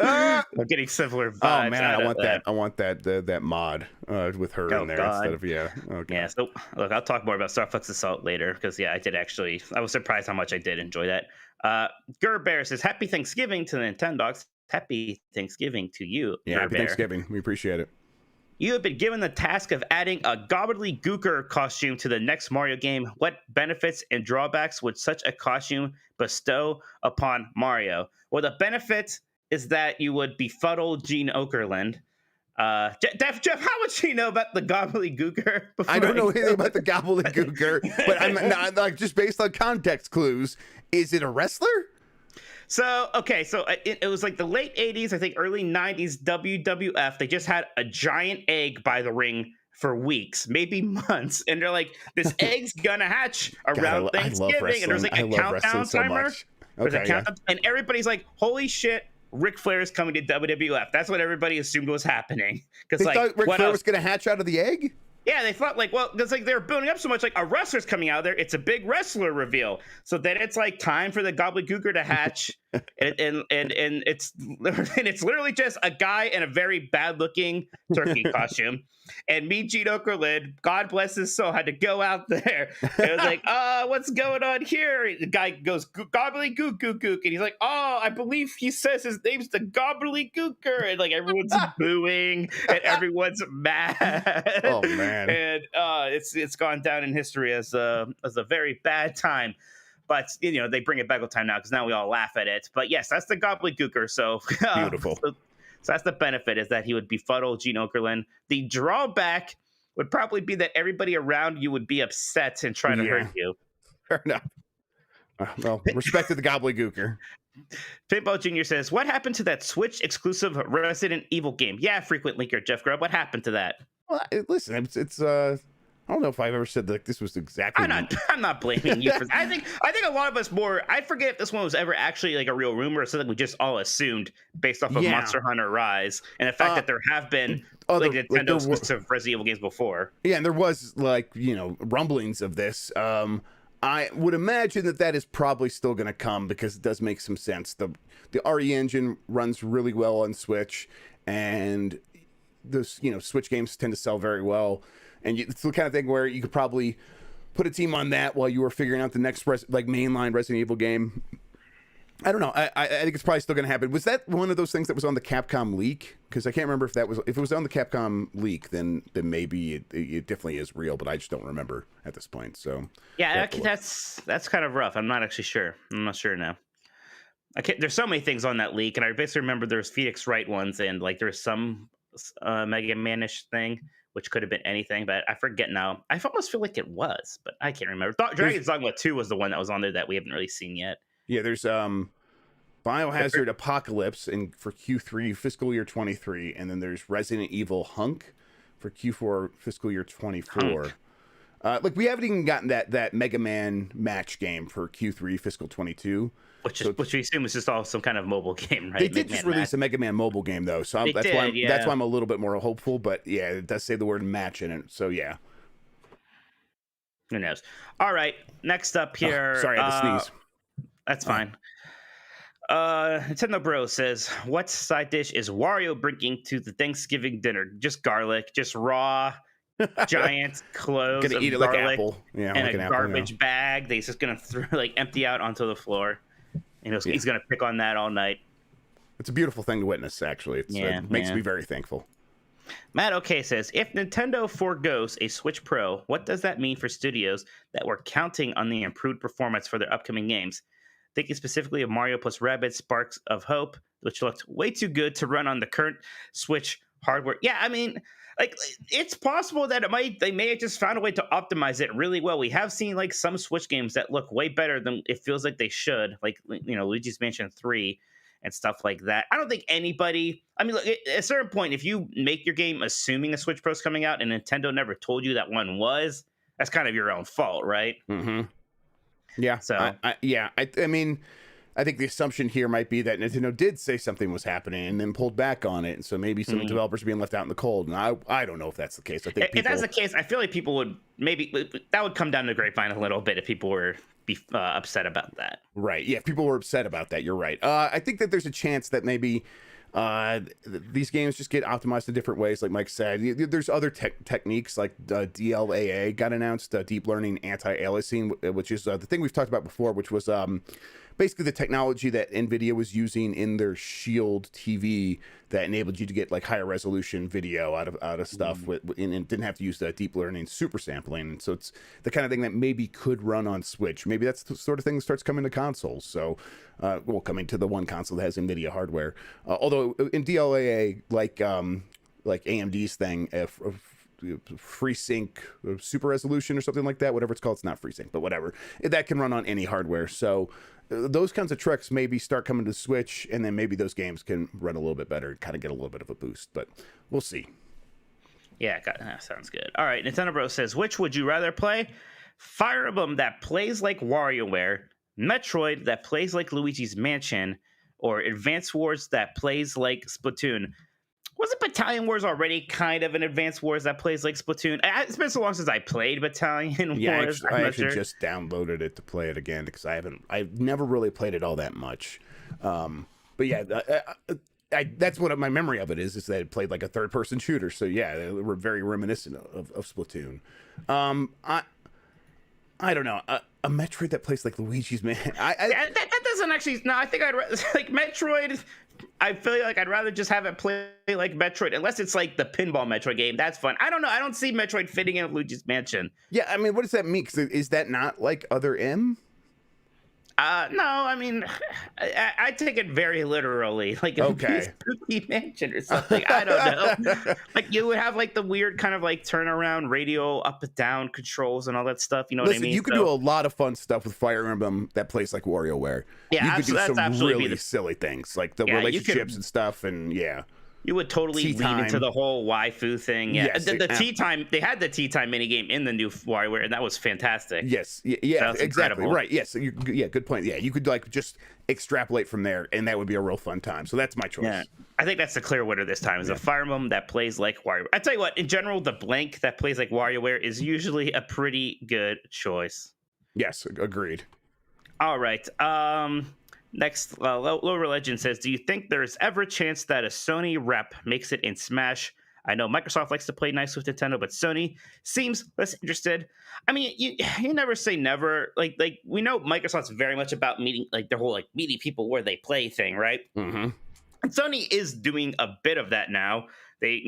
C: I'm getting similar vibes.
A: Oh man, I want that. I want that mod with her in there instead of Okay.
C: Yeah. So look, I'll talk more about Star Fox Assault later because I was surprised how much I did enjoy that. Gur Bear says, "Happy Thanksgiving to the Nintendogs. Happy Thanksgiving to you."
A: Yeah, happy
C: Bear.
A: Thanksgiving. We appreciate it.
C: You have been given the task of adding a Gobbledy Gooker costume to the next Mario game. What benefits and drawbacks would such a costume bestow upon Mario? Well, the benefit is that you would befuddle Gene Okerlund. Jeff, how much do you know about the Gobbledy Gooker?
A: I don't know anything about the Gobbledy Gooker, but I'm not, like, just based on context clues. Is it a wrestler?
C: So it was like the late 80s, I think early 90s WWF. They just had a giant egg by the ring for weeks, maybe months. And they're like, this egg's gonna hatch around Thanksgiving. And there's like a countdown timer. And everybody's like, holy shit, Ric Flair is coming to WWF. That's what everybody assumed was happening. Because
A: they thought Ric Flair was gonna hatch out of the egg?
C: Yeah, they thought because they were building up so much, like a wrestler's coming out there. It's a big wrestler reveal. So then it's like time for the Gobbledy Gooker to hatch, and it's literally just a guy in a very bad looking turkey costume. And me, Gene Okerlund, God bless his soul, had to go out there. And it was like, what's going on here? The guy goes, Gobbledy Gooker, and he's like, I believe he says his name's the Gobbledy Gooker. And like everyone's booing and everyone's mad.
A: Oh man.
C: And it's gone down in history as a very bad time. But they bring it back on time now because now we all laugh at it. But yes, that's the Gobbledy Gooker. So
A: beautiful.
C: So that's the benefit, is that he would befuddle Gene Okerlund. The drawback would probably be that everybody around you would be upset and try to hurt you.
A: Fair enough. Well, respect to the Gobbledy Gooker.
C: Pinball Jr. says, what happened to that Switch exclusive Resident Evil game? Yeah, frequent leaker Jeff Grubb. What happened to that?
A: Well, listen, it's I don't know if I've ever said that this was exactly.
C: I'm not blaming you for that. I think a lot of us I forget if this one was ever actually like a real rumor or something we just all assumed based off of Monster Hunter Rise and the fact that there have been Nintendo exclusive Resident Evil games before.
A: Yeah, and there was rumblings of this. I would imagine that is probably still going to come because it does make some sense. The RE engine runs really well on Switch, and those Switch games tend to sell very well. And it's the kind of thing where you could probably put a team on that while you were figuring out the next mainline Resident Evil game. I don't know. I think it's probably still going to happen. Was that one of those things that was on the Capcom leak? Because I can't remember if it was on the Capcom leak, then maybe it definitely is real, but I just don't remember at this point. So
C: yeah, that's kind of rough. I'm not actually sure. I'm not sure now. There's so many things on that leak, and I basically remember there's Phoenix Wright ones, and like there's some Mega Man-ish thing, which could have been anything, but I forget now. I almost feel like it was, but I can't remember. Dragon's Dogma 2 was the one that was on there that we haven't really seen yet. Yeah,
A: there's Biohazard Apocalypse for Q3 fiscal year 23, and then there's Resident Evil Hunk for Q4 fiscal year 24. We haven't even gotten that Mega Man match game for Q3 fiscal 22.
C: Which we assume is just all some kind of mobile game, right?
A: They did just release a Mega Man mobile game though, so that's why I'm a little bit more hopeful. But yeah, it does say the word match in it, so yeah.
C: Who knows? All right, next up here.
A: Sorry, I had to sneeze.
C: That's fine. Nintendo Bro says, what side dish is Wario bringing to the Thanksgiving dinner? Just garlic, just raw giant cloves
A: Gonna
C: of
A: eat it like
C: garlic
A: apple. Yeah,
C: and
A: like
C: a
A: an apple, yeah.
C: garbage bag that he's just gonna empty out onto the floor. He's gonna pick on that all night.
A: It's a beautiful thing to witness, actually. It makes me very thankful.
C: Matt OK says, if Nintendo forgoes a Switch Pro, what does that mean for studios that were counting on the improved performance for their upcoming games? Thinking specifically of Mario plus Rabbids Sparks of Hope, which looked way too good to run on the current Switch hardware. Yeah, I mean, like, it's possible that they may have just found a way to optimize it really well. We have seen like some Switch games that look way better than it feels like they should, like, Luigi's Mansion 3 and stuff like that. I don't think anybody, I mean, look, at a certain point, if you make your game assuming a Switch Pro's coming out and Nintendo never told you that one was, that's kind of your own fault, right?
A: Mm-hmm. Yeah.
C: So,
A: I mean, I think the assumption here might be that Nintendo did say something was happening and then pulled back on it. And so maybe some developers are being left out in the cold. And I don't know if that's the case. I think
C: if that's the case, I feel like people would that would come down to the grapevine a little bit if people were upset about that.
A: Right. Yeah. If people were upset about that, you're right. I think that there's a chance that maybe these games just get optimized in different ways. Like Mike said, there's other techniques like DLAA got announced, deep learning anti-aliasing, which is the thing we've talked about before, which was basically the technology that NVIDIA was using in their Shield TV that enabled you to get like higher resolution video out of stuff and didn't have to use that deep learning super sampling. And so it's the kind of thing that maybe could run on Switch. Maybe that's the sort of thing that starts coming to consoles. So, coming to the one console that has NVIDIA hardware. Although in DLAA, like AMD's thing, FreeSync super resolution or something like that, whatever it's called, it's not FreeSync, but whatever, that can run on any hardware. So those kinds of tricks maybe start coming to Switch, and then maybe those games can run a little bit better and kind of get a little bit of a boost, but we'll see.
C: Yeah, that sounds good. All right, Nintendo Bro says, which would you rather play? Fire Emblem that plays like WarioWare, Metroid that plays like Luigi's Mansion, or Advance Wars that plays like Splatoon? Wasn't Battalion Wars already kind of an Advance Wars that plays like Splatoon? It's been so long since I played Battalion Wars.
A: I actually just downloaded it to play it again because I've never really played it all that much. But yeah, that's what my memory of it is that it played like a third person shooter. So yeah, they were very reminiscent of Splatoon. I don't know. A Metroid that plays like Luigi's Mansion.
C: That doesn't actually. No, I think I'd like Metroid. I feel like I'd rather just have it play like Metroid, unless it's like the pinball Metroid game. That's fun. I don't know. I don't see Metroid fitting in with Luigi's Mansion.
A: Yeah, I mean, what does that mean? 'Cause is that not like Other M?
C: No, I mean, I take it very literally. Like, it would be a spooky mansion or something. I don't know. Like, you would have like the weird kind of like turnaround radio up and down controls and all that stuff. You know what I mean?
A: You could do a lot of fun stuff with Fire Emblem that plays like WarioWare.
C: Yeah,
A: you could do some really
C: the
A: silly things like the relationships and stuff. And yeah.
C: You would totally lean into the whole waifu thing. Yeah, yes, the tea time. They had the tea time minigame in the new WarioWare, and that was fantastic.
A: Yes, yeah, exactly. Incredible. Right. Yes. Yeah, good point. Yeah, you could like just extrapolate from there, and that would be a real fun time. So that's my choice. Yeah,
C: I think that's the clear winner this time. Is a Fire Emblem that plays like WarioWare. I tell you what, in general, the blank that plays like WarioWare is usually a pretty good choice.
A: Yes, agreed.
C: All right. Next, Lower Legend says, do you think there's ever a chance that a Sony rep makes it in Smash? I know Microsoft likes to play nice with Nintendo, but Sony seems less interested. I mean, you never say never. Like we know Microsoft's very much about meeting, like their whole like meeting people where they play thing, right?
A: Mm-hmm.
C: And Sony is doing a bit of that now. They,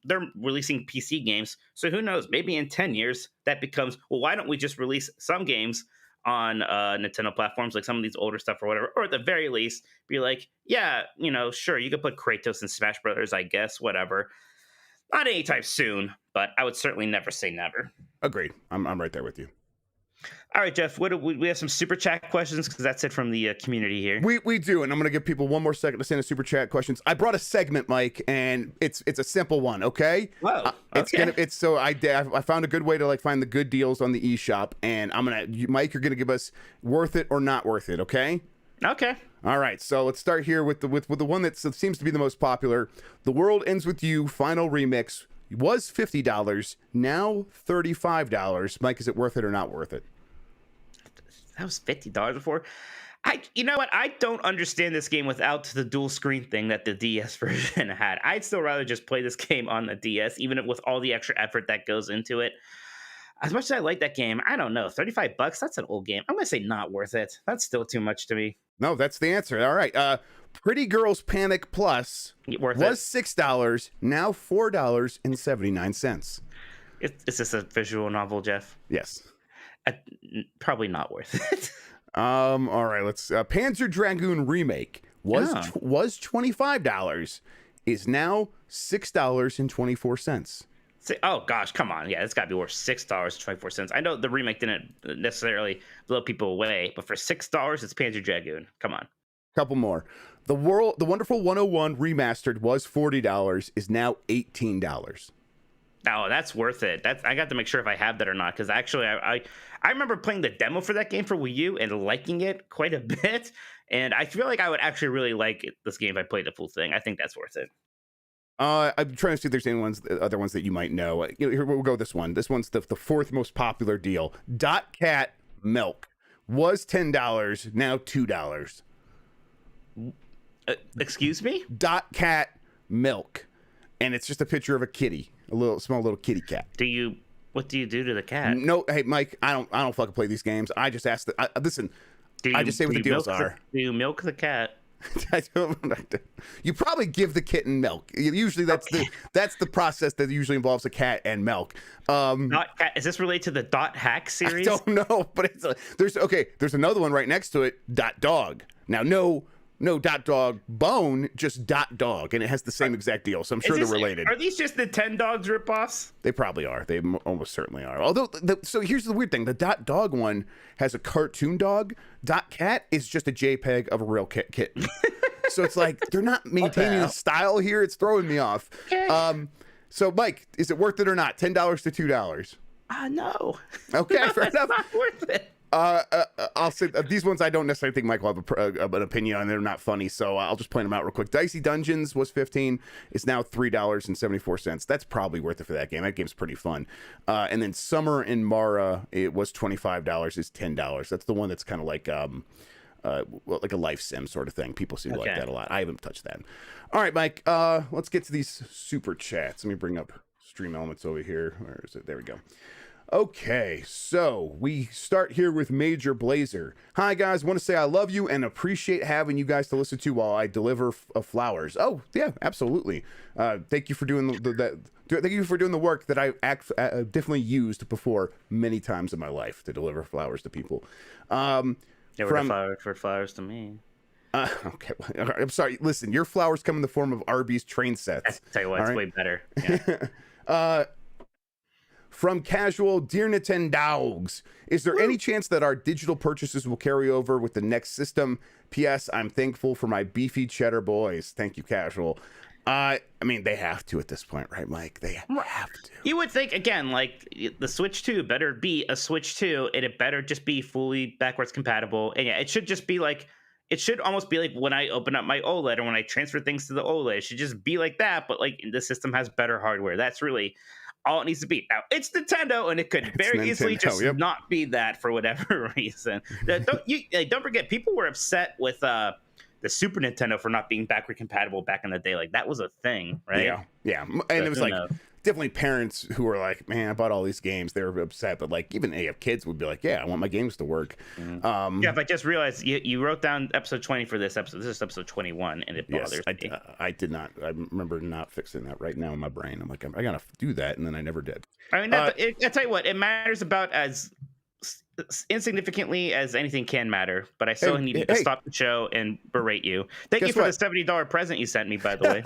C: they're releasing PC games. So who knows? Maybe in 10 years that becomes, well, why don't we just release some games on Nintendo platforms, like some of these older stuff or whatever, or at the very least be like, yeah, sure, you could put Kratos in Smash Brothers, I guess, whatever. Not anytime soon, but I would certainly never say never.
A: Agreed. I'm right there with you.
C: All right, Jeff, we have some super chat questions because that's it from the community here.
A: We do, and I'm going to give people one more second to send in super chat questions. I brought a segment, Mike, and it's a simple one, okay?
C: Whoa, okay.
A: I found a good way to like find the good deals on the eShop, and Mike, you're going to give us worth it or not worth it, okay?
C: Okay.
A: All right, so let's start here with the one that seems to be the most popular. The World Ends With You Final Remix was $50, now $35. Mike, is it worth it or not worth it?
C: That was $50 before. You know what? I don't understand this game without the dual screen thing that the DS version had. I'd still rather just play this game on the DS, even with all the extra effort that goes into it. As much as I like that game, I don't know. $35, that's an old game. I'm gonna say not worth it. That's still too much to me.
A: No, that's the answer. All right. Pretty Girls Panic Plus
C: Worth
A: was
C: $6,
A: now $4.79.
C: Is this a visual novel, Jeff?
A: Yes.
C: Probably not worth it.
A: All right. Let's. Panzer Dragoon Remake was $25. Is now $6.24.
C: Oh gosh, come on! Yeah, it's got to be worth $6.24. I know the remake didn't necessarily blow people away, but for $6, it's Panzer Dragoon. Come on.
A: Couple more. The Wonderful 101 Remastered was $40. Is now $18.
C: Oh, that's worth it. I got to make sure if I have that or not, because actually, I remember playing the demo for that game for Wii U and liking it quite a bit, and I feel like I would actually really like this game if I played the full thing. I think that's worth it.
A: I'm trying to see if there's any other ones that you might know. Here, we'll go this one. This one's the fourth most popular deal. Dot Cat Milk was $10, now $2.
C: Excuse me?
A: Dot Cat Milk, and it's just a picture of a kitty, small little kitty cat.
C: What do you do to the cat?
A: No, hey Mike, I don't fucking play these games. I just ask listen. I just say what the deals are.
C: Do you milk the cat?
A: You probably give the kitten milk. Usually that's the process that usually involves a cat and milk.
C: Dot Cat. Is this related to the Dot Hack series?
A: I don't know, but there's another one right next to it. Dot Dog. Now no Dot Dog Bone, just Dot Dog, and it has the same exact deal. So I'm sure they're related.
C: Are these just Nintendogs ripoffs?
A: They probably are. They almost certainly are. Although, so here's the weird thing: the Dot Dog one has a cartoon dog. Dot Cat is just a JPEG of a real kitten. So it's like they're not maintaining the style here. It's throwing me off.
C: Okay.
A: So Mike, is it worth it or not? $10 to $2.
C: No.
A: Okay, fair enough.
C: It's not worth it.
A: I'll say these ones I don't necessarily think Mike will have an opinion on. They're not funny, so I'll just point them out real quick. Dicey Dungeons was $15. It's now $3.74. That's probably worth it for that game. That game's pretty fun. And then Summer in Mara, it was $25. It's $10. That's the one that's kind of like like a life sim sort of thing. People seem to like that a lot. I haven't touched that. All right, Mike. Let's get to these super chats. Let me bring up Stream Elements over here. Where is it? There we go. Okay, so we start here with Major Blazer. Hi guys, want to say I love you and appreciate having you guys to listen to while I deliver flowers. Oh yeah, absolutely. Thank you for doing thank you for doing the work that I definitely used before many times in my life to deliver flowers to people.
C: For flowers to me.
A: Okay, I'm sorry. Listen, your flowers come in the form of Arby's train sets.
C: I tell you what, it's way better. Yeah.
A: From Casual, dear Nintendogs, is there any chance that our digital purchases will carry over with the next system? P.S. I'm thankful for my beefy cheddar boys. Thank you, Casual. I mean, they have to at this point, right, Mike? They have to.
C: You would think, again, like the Switch 2 better be a Switch 2, and it better just be fully backwards compatible. And yeah, it should just be like, it should almost be like when I open up my OLED or when I transfer things to the OLED. It should just be like that, but like the system has better hardware. That's really all it needs to be. Now, it's Nintendo, and it could very easily just not be that for whatever reason. Don't forget, people were upset with the Super Nintendo for not being backward compatible back in the day. Like, that was a thing, right?
A: Yeah. And it was like, definitely parents who were like, man, I bought all these games. They were upset. But like, even kids would be like, yeah, I want my games to work.
C: Yeah, but I just realized you wrote down episode 20 for this episode. This is episode 21, and it bothers me.
A: I did not. I remember not fixing that right now in my brain. I'm like, I gotta do that, and then I never did.
C: I mean, I tell you what, it matters about as insignificantly as anything can matter, but I still need to stop the show and berate you. Thank you for the $70 present you sent me, by the way.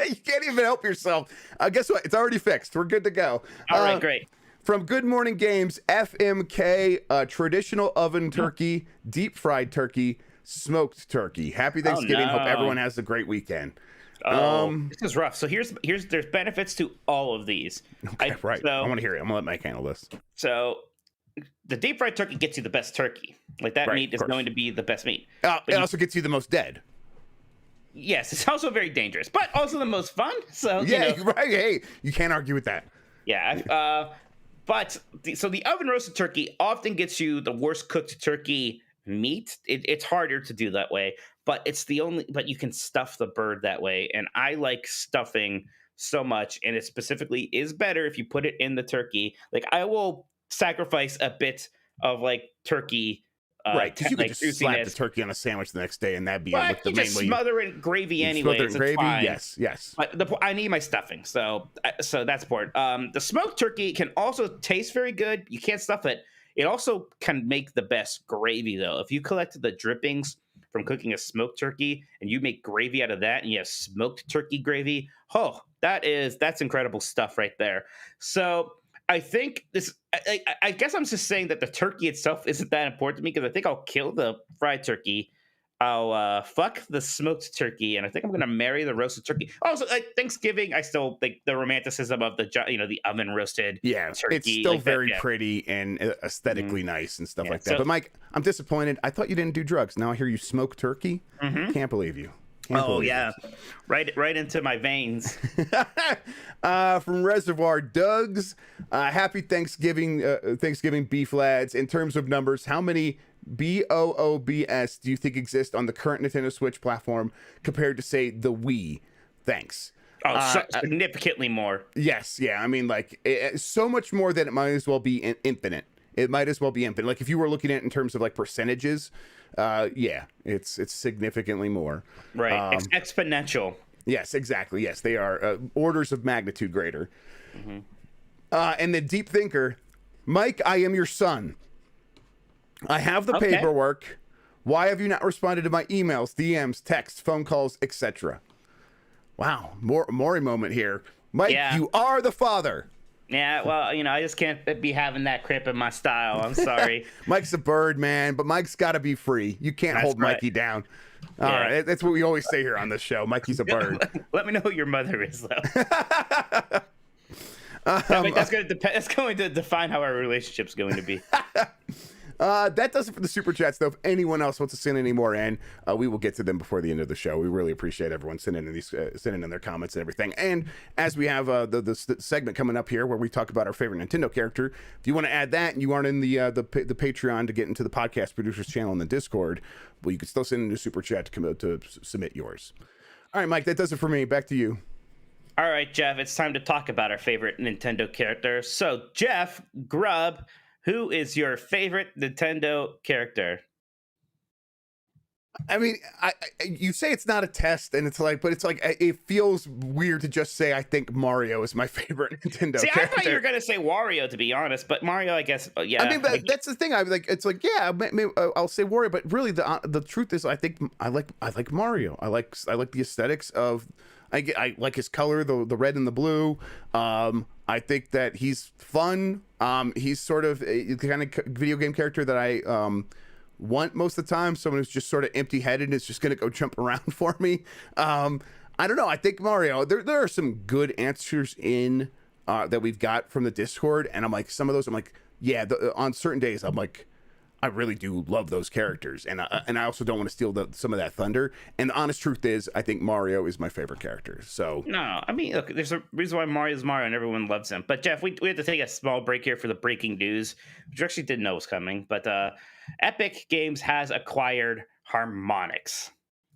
A: You can't even help yourself. Guess what? It's already fixed. We're good to go.
C: All right, great.
A: From Good Morning Games, FMK, traditional oven turkey, deep fried turkey, smoked turkey. Happy Thanksgiving. Hope everyone has a great weekend.
C: This is rough. So there's benefits to all of these.
A: Okay, right. So, I want to hear it. I'm gonna let Mike handle this.
C: So the deep fried turkey gets you the best turkey. Like, that meat is going to be the best meat.
A: It also gets you the most dead.
C: Yes, it's also very dangerous, but also the most fun. So
A: yeah, right. Hey, you can't argue with that.
C: Yeah. But the oven roasted turkey often gets you the worst cooked turkey meat, it's harder to do that way. But it's the only. But you can stuff the bird that way, and I like stuffing so much, and it specifically is better if you put it in the turkey. Like I will sacrifice a bit of like turkey.
A: Right, because you could
C: Like
A: just slap the
C: juiciness.
A: turkey on a sandwich the next day, and that'd be
C: But
A: like the
C: you
A: main
C: just
A: way.
C: smother it in gravy
A: You
C: anyway.
A: smother it in gravy.
C: Fine.
A: Yes.
C: But I need my stuffing, so that's important. The smoked turkey can also taste very good. You can't stuff it. It also can make the best gravy, though. If you collect the drippings from cooking a smoked turkey and you make gravy out of that, and you have smoked turkey gravy, oh, that's incredible stuff right there. So I think this. I guess I'm just saying that the turkey itself isn't that important to me because I think I'll kill the fried turkey. I'll fuck the smoked turkey, and I think I'm gonna marry the roasted turkey. Also, like Thanksgiving, I still like the romanticism of the oven roasted turkey.
A: It's still
C: like
A: very
C: that, yeah.
A: pretty and aesthetically nice and stuff
C: Yeah,
A: like that.
C: so-
A: But Mike, I'm disappointed. I thought you didn't do drugs. Now I hear you smoke turkey. Can't believe you. Can't
C: Oh
A: believe
C: yeah, right into my veins.
A: From Reservoir Doug's, happy Thanksgiving, Thanksgiving beef lads. In terms of numbers, how many BOOBS do you think exist on the current Nintendo Switch platform compared to, say, the Wii? Thanks.
C: Oh, significantly more.
A: Yes, yeah. I mean, like, so much more that it might as well be infinite. It might as well be infinite. Like, if you were looking at it in terms of, like, percentages, yeah, it's significantly more.
C: Right, exponential.
A: Yes, exactly. Yes, they are orders of magnitude greater. And the deep thinker, Mike, I am your son. I have the
C: Okay.
A: paperwork. Why have you not responded to my emails, DMs, texts, phone calls, etc.? Wow, Maury moment here. Mike,
C: Yeah.
A: you are the father.
C: Yeah, well, I just can't be having that crip in my style. I'm sorry.
A: Mike's a bird, man, but Mike's got to be free. You can't
C: That's
A: hold
C: right.
A: Mikey down. All
C: Yeah.
A: right, that's what we always say here on this show. Mikey's a bird.
C: Let me know who your mother is, though. That's going to define how our relationship's going to be.
A: That does it for the super chats, though. If anyone else wants to send any more in, we will get to them before the end of the show. We really appreciate everyone sending in their comments and everything. And as we have the segment coming up here where we talk about our favorite Nintendo character, if you want to add that and you aren't in the Patreon to get into the podcast producers channel in the Discord, well, you can still send in a super chat to submit yours. All right, Mike, that does it for me. Back to you.
C: All right, Jeff, it's time to talk about our favorite Nintendo character. So, Jeff, Grubb, who is your favorite Nintendo character?
A: I mean, you say it's not a test, and but it's like it feels weird to just say I think Mario is my favorite Nintendo
C: See,
A: character.
C: I thought you were gonna say Wario, to be honest, but Mario, I guess, yeah.
A: I mean, that's the thing. I like. It's like, yeah, maybe I'll say Wario, but really, the truth is, I think I like Mario. I like the aesthetics of. I like his color, the red and the blue. I think that he's fun. He's sort of the kind of video game character that I want most of the time. Someone who's just sort of empty-headed and is just going to go jump around for me. I don't know. I think Mario, there are some good answers in that we've got from the Discord. And I'm like, some of those, I'm like, yeah, on certain days, I'm like, I really do love those characters. And I also don't want to steal some of that thunder. And the honest truth is, I think Mario is my favorite character. So
C: No, I mean, look, there's a reason why Mario's Mario and everyone loves him. But Jeff, we have to take a small break here for the breaking news, which we actually didn't know was coming. But Epic Games has acquired Harmonix.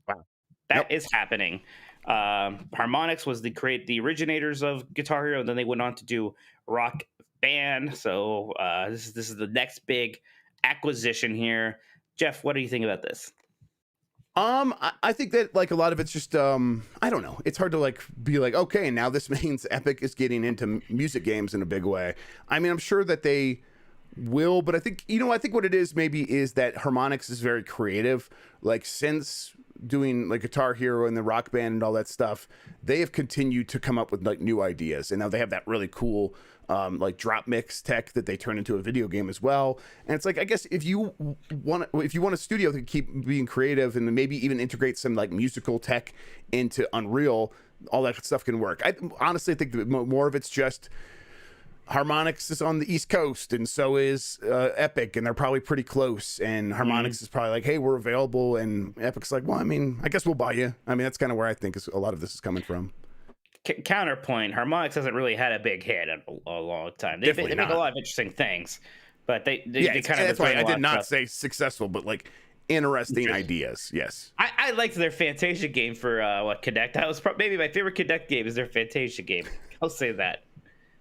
A: Wow.
C: That is happening. Harmonix was the originators of Guitar Hero, and then they went on to do Rock Band. So this is the next big acquisition here. Jeff, what do you think about this?
A: I think that like a lot of it's just I don't know. It's hard to like be like, okay, now this means Epic is getting into music games in a big way. I mean, I'm sure that they will, but I think I think what it is maybe is that Harmonix is very creative. Like since doing like Guitar Hero and the Rock Band and all that stuff, they have continued to come up with like new ideas, and now they have that really cool like drop mix tech that they turn into a video game as well. And it's like, I guess if you want a studio to keep being creative and maybe even integrate some like musical tech into Unreal, all that stuff can work. I honestly think that more of it's just Harmonix is on the East Coast, and so is Epic, and they're probably pretty close. And Harmonix is probably like, "Hey, we're available," and Epic's like, "Well, I mean, I guess we'll buy you." I mean, that's kind of where I think a lot of this is coming from.
C: Counterpoint: Harmonix hasn't really had a big hit in a long time. They make a lot of interesting things, But they
A: Yeah,
C: kind of
A: that's why I did not
C: stuff.
A: say successful, but like interesting ideas. Yes.
C: I liked their Fantasia game for Connect. That was maybe my favorite Connect game is their Fantasia game. I'll say that.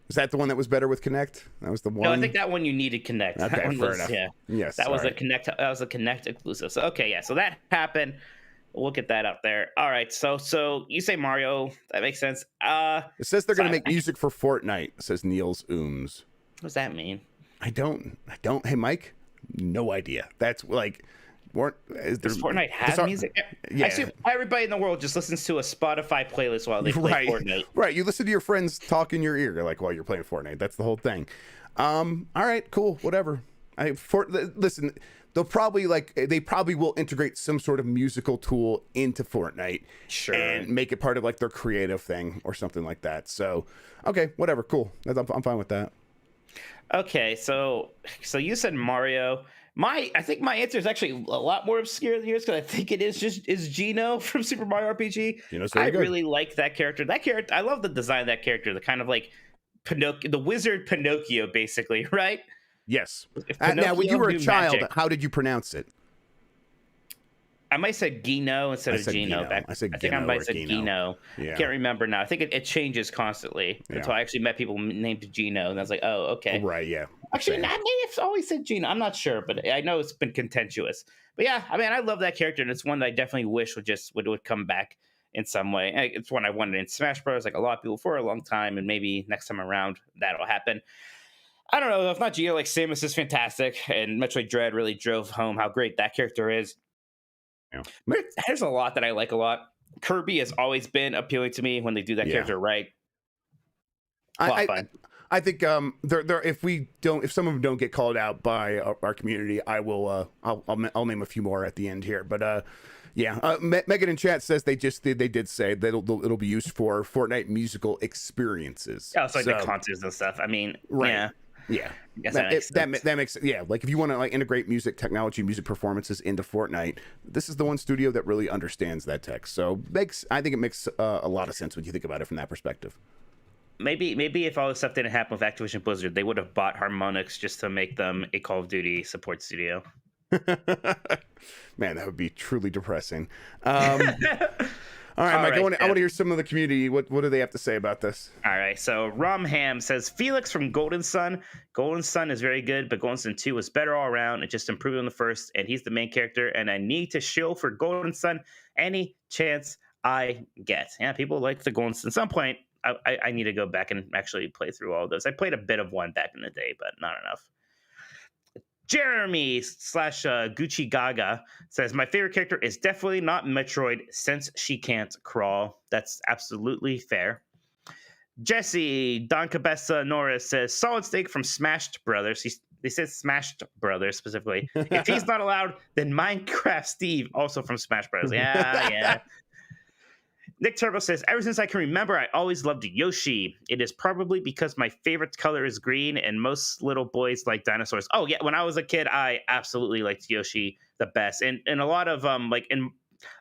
A: Is that the one that was better with Connect? That was the one.
C: No, I think that one you needed Connect.
A: Okay,
C: That one
A: fair
C: was,
A: enough.
C: Yeah,
A: Yes,
C: that was
A: all
C: a
A: right.
C: Connect. That was a Connect exclusive. So okay, yeah. So that happened. We'll get that up there. All right. So you say Mario. That makes sense.
A: It says they're
C: so
A: going to make music for Fortnite. Says Niels Ooms.
C: What does that mean?
A: I don't. Hey, Mike. No idea. That's like.
C: Does Fortnite have music?
A: Yeah.
C: Actually, everybody in the world just listens to a Spotify playlist while they play Fortnite.
A: Right. You listen to your friends talk in your ear like while you're playing Fortnite. That's the whole thing. All right. Cool. Whatever. Listen. They'll probably they probably will integrate some sort of musical tool into Fortnite,
C: Sure,
A: and make it part of like their creative thing or something like that. So, okay, whatever, cool. I'm fine with that.
C: Okay, so you said Mario. I think my answer is actually a lot more obscure than yours because I think it is Gino from Super Mario RPG. I really like that character. I love the design of that character. The kind of like Pinocchio, the wizard Pinocchio, basically, right?
A: Yes. Now, when you were a child,
C: magic,
A: how did you pronounce it?
C: I might say Gino instead of Gino.
A: I
C: think I might say Gino.
A: Yeah.
C: I can't remember now. I think it changes constantly until I actually met people named Gino, and I was like, oh, okay.
A: Right, yeah.
C: Actually, I may have always said Gino. I'm not sure, but I know it's been contentious. But yeah, I mean, I love that character, and it's one that I definitely wish would come back in some way. It's one I wanted in Smash Bros. Like a lot of people for a long time, and maybe next time around that'll happen. I don't know. If not Gino, like Samus is fantastic, and Metroid Dread really drove home how great that character is.
A: Yeah.
C: There's a lot that I like a lot. Kirby has always been appealing to me when they do that character right.
A: I think if some of them don't get called out by our community, I will I'll name a few more at the end here. But Megan in chat says they did say that it'll be used for Fortnite musical experiences.
C: Oh, so like the concerts and stuff. I mean,
A: right.
C: Yeah.
A: That makes like if you want to like integrate music technology, music performances into Fortnite, this is the one studio that really understands that tech. So I think it makes a lot of sense when you think about it from that perspective.
C: Maybe if all this stuff didn't happen with Activision Blizzard, they would have bought Harmonix just to make them a Call of Duty support studio.
A: Man, that would be truly depressing. All right, Mike, I want to hear some of the community. What do they have to say about this?
C: All right, so Romham says, Felix from Golden Sun. Golden Sun is very good, but Golden Sun 2 was better all around. It just improved on the first, and he's the main character, and I need to shill for Golden Sun any chance I get. Yeah, people like the Golden Sun. At some point, I need to go back and actually play through all of those. I played a bit of one back in the day, but not enough. Jeremy / Gucci Gaga says, my favorite character is definitely not Metroid since she can't crawl. That's absolutely fair. Jesse Don Cabeza Norris says, Solid Snake from Smashed Brothers. They said Smashed Brothers specifically. If he's not allowed, then Minecraft Steve, also from Smash Brothers. Yeah. Nick Turbo says, ever since I can remember, I always loved Yoshi. It is probably because my favorite color is green and most little boys like dinosaurs. Oh, yeah. When I was a kid, I absolutely liked Yoshi the best. And a lot of in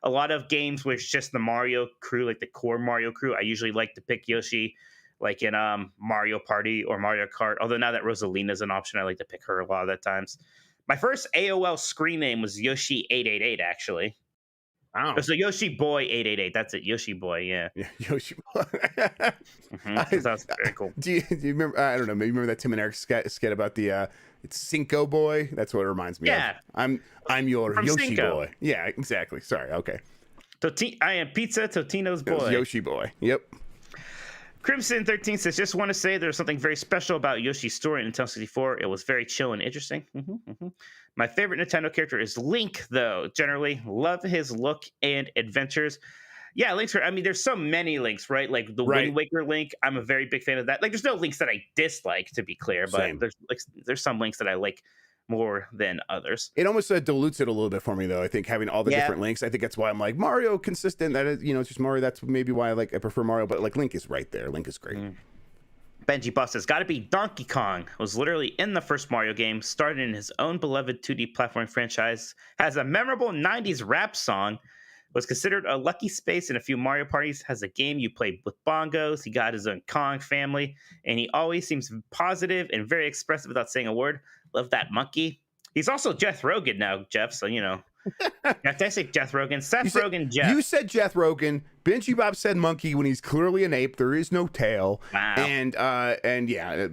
C: a lot of games where it's just the Mario crew, like the core Mario crew, I usually like to pick Yoshi, like in Mario Party or Mario Kart. Although now that Rosalina's an option, I like to pick her a lot of the times. My first AOL screen name was Yoshi888, actually.
A: Wow.
C: So Yoshi Boy 888. That's it. Yoshi Boy. Yeah.
A: Yoshi Boy.
C: That's very cool.
A: Do you remember? I don't know. Maybe remember that Tim and Eric skit about the it's Cinco Boy. That's what it reminds me of. I'm your from Yoshi Cinco. Boy. Yeah, exactly. Sorry. Okay.
C: I am Pizza Totino's boy.
A: Yoshi Boy. Yep.
C: Crimson 13 says, just want to say there's something very special about Yoshi's story in Nintendo 64. It was very chill and interesting. My favorite Nintendo character is Link, though. Generally, love his look and adventures. Yeah, Link's. I mean, there's so many Links, right? Like the Wind Waker Link. I'm a very big fan of that. Like, there's no Links that I dislike, to be clear, but there's some Links that I like more than others.
A: It almost dilutes it a little bit for me, though. I think having all the different Links, I think that's why I'm like Mario consistent. That is, it's just Mario. That's maybe why I prefer Mario. But like Link is right there. Link is great.
C: Benji Buff says, got to be Donkey Kong. Was literally in the first Mario game. Started in his own beloved 2D platforming franchise. Has a memorable 90s rap song. Was considered a lucky space in a few Mario parties. Has a game you play with bongos. He got his own Kong family. And he always seems positive and very expressive without saying a word. love that monkey. He's also Jeff Rogan now, Jeff. So you know, did I say Jeff Rogan? Seth Rogan, Jeff.
A: You said Jeff Rogan. Benji Bob said monkey when he's clearly an ape. There is no tail.
C: Wow.
A: And yeah,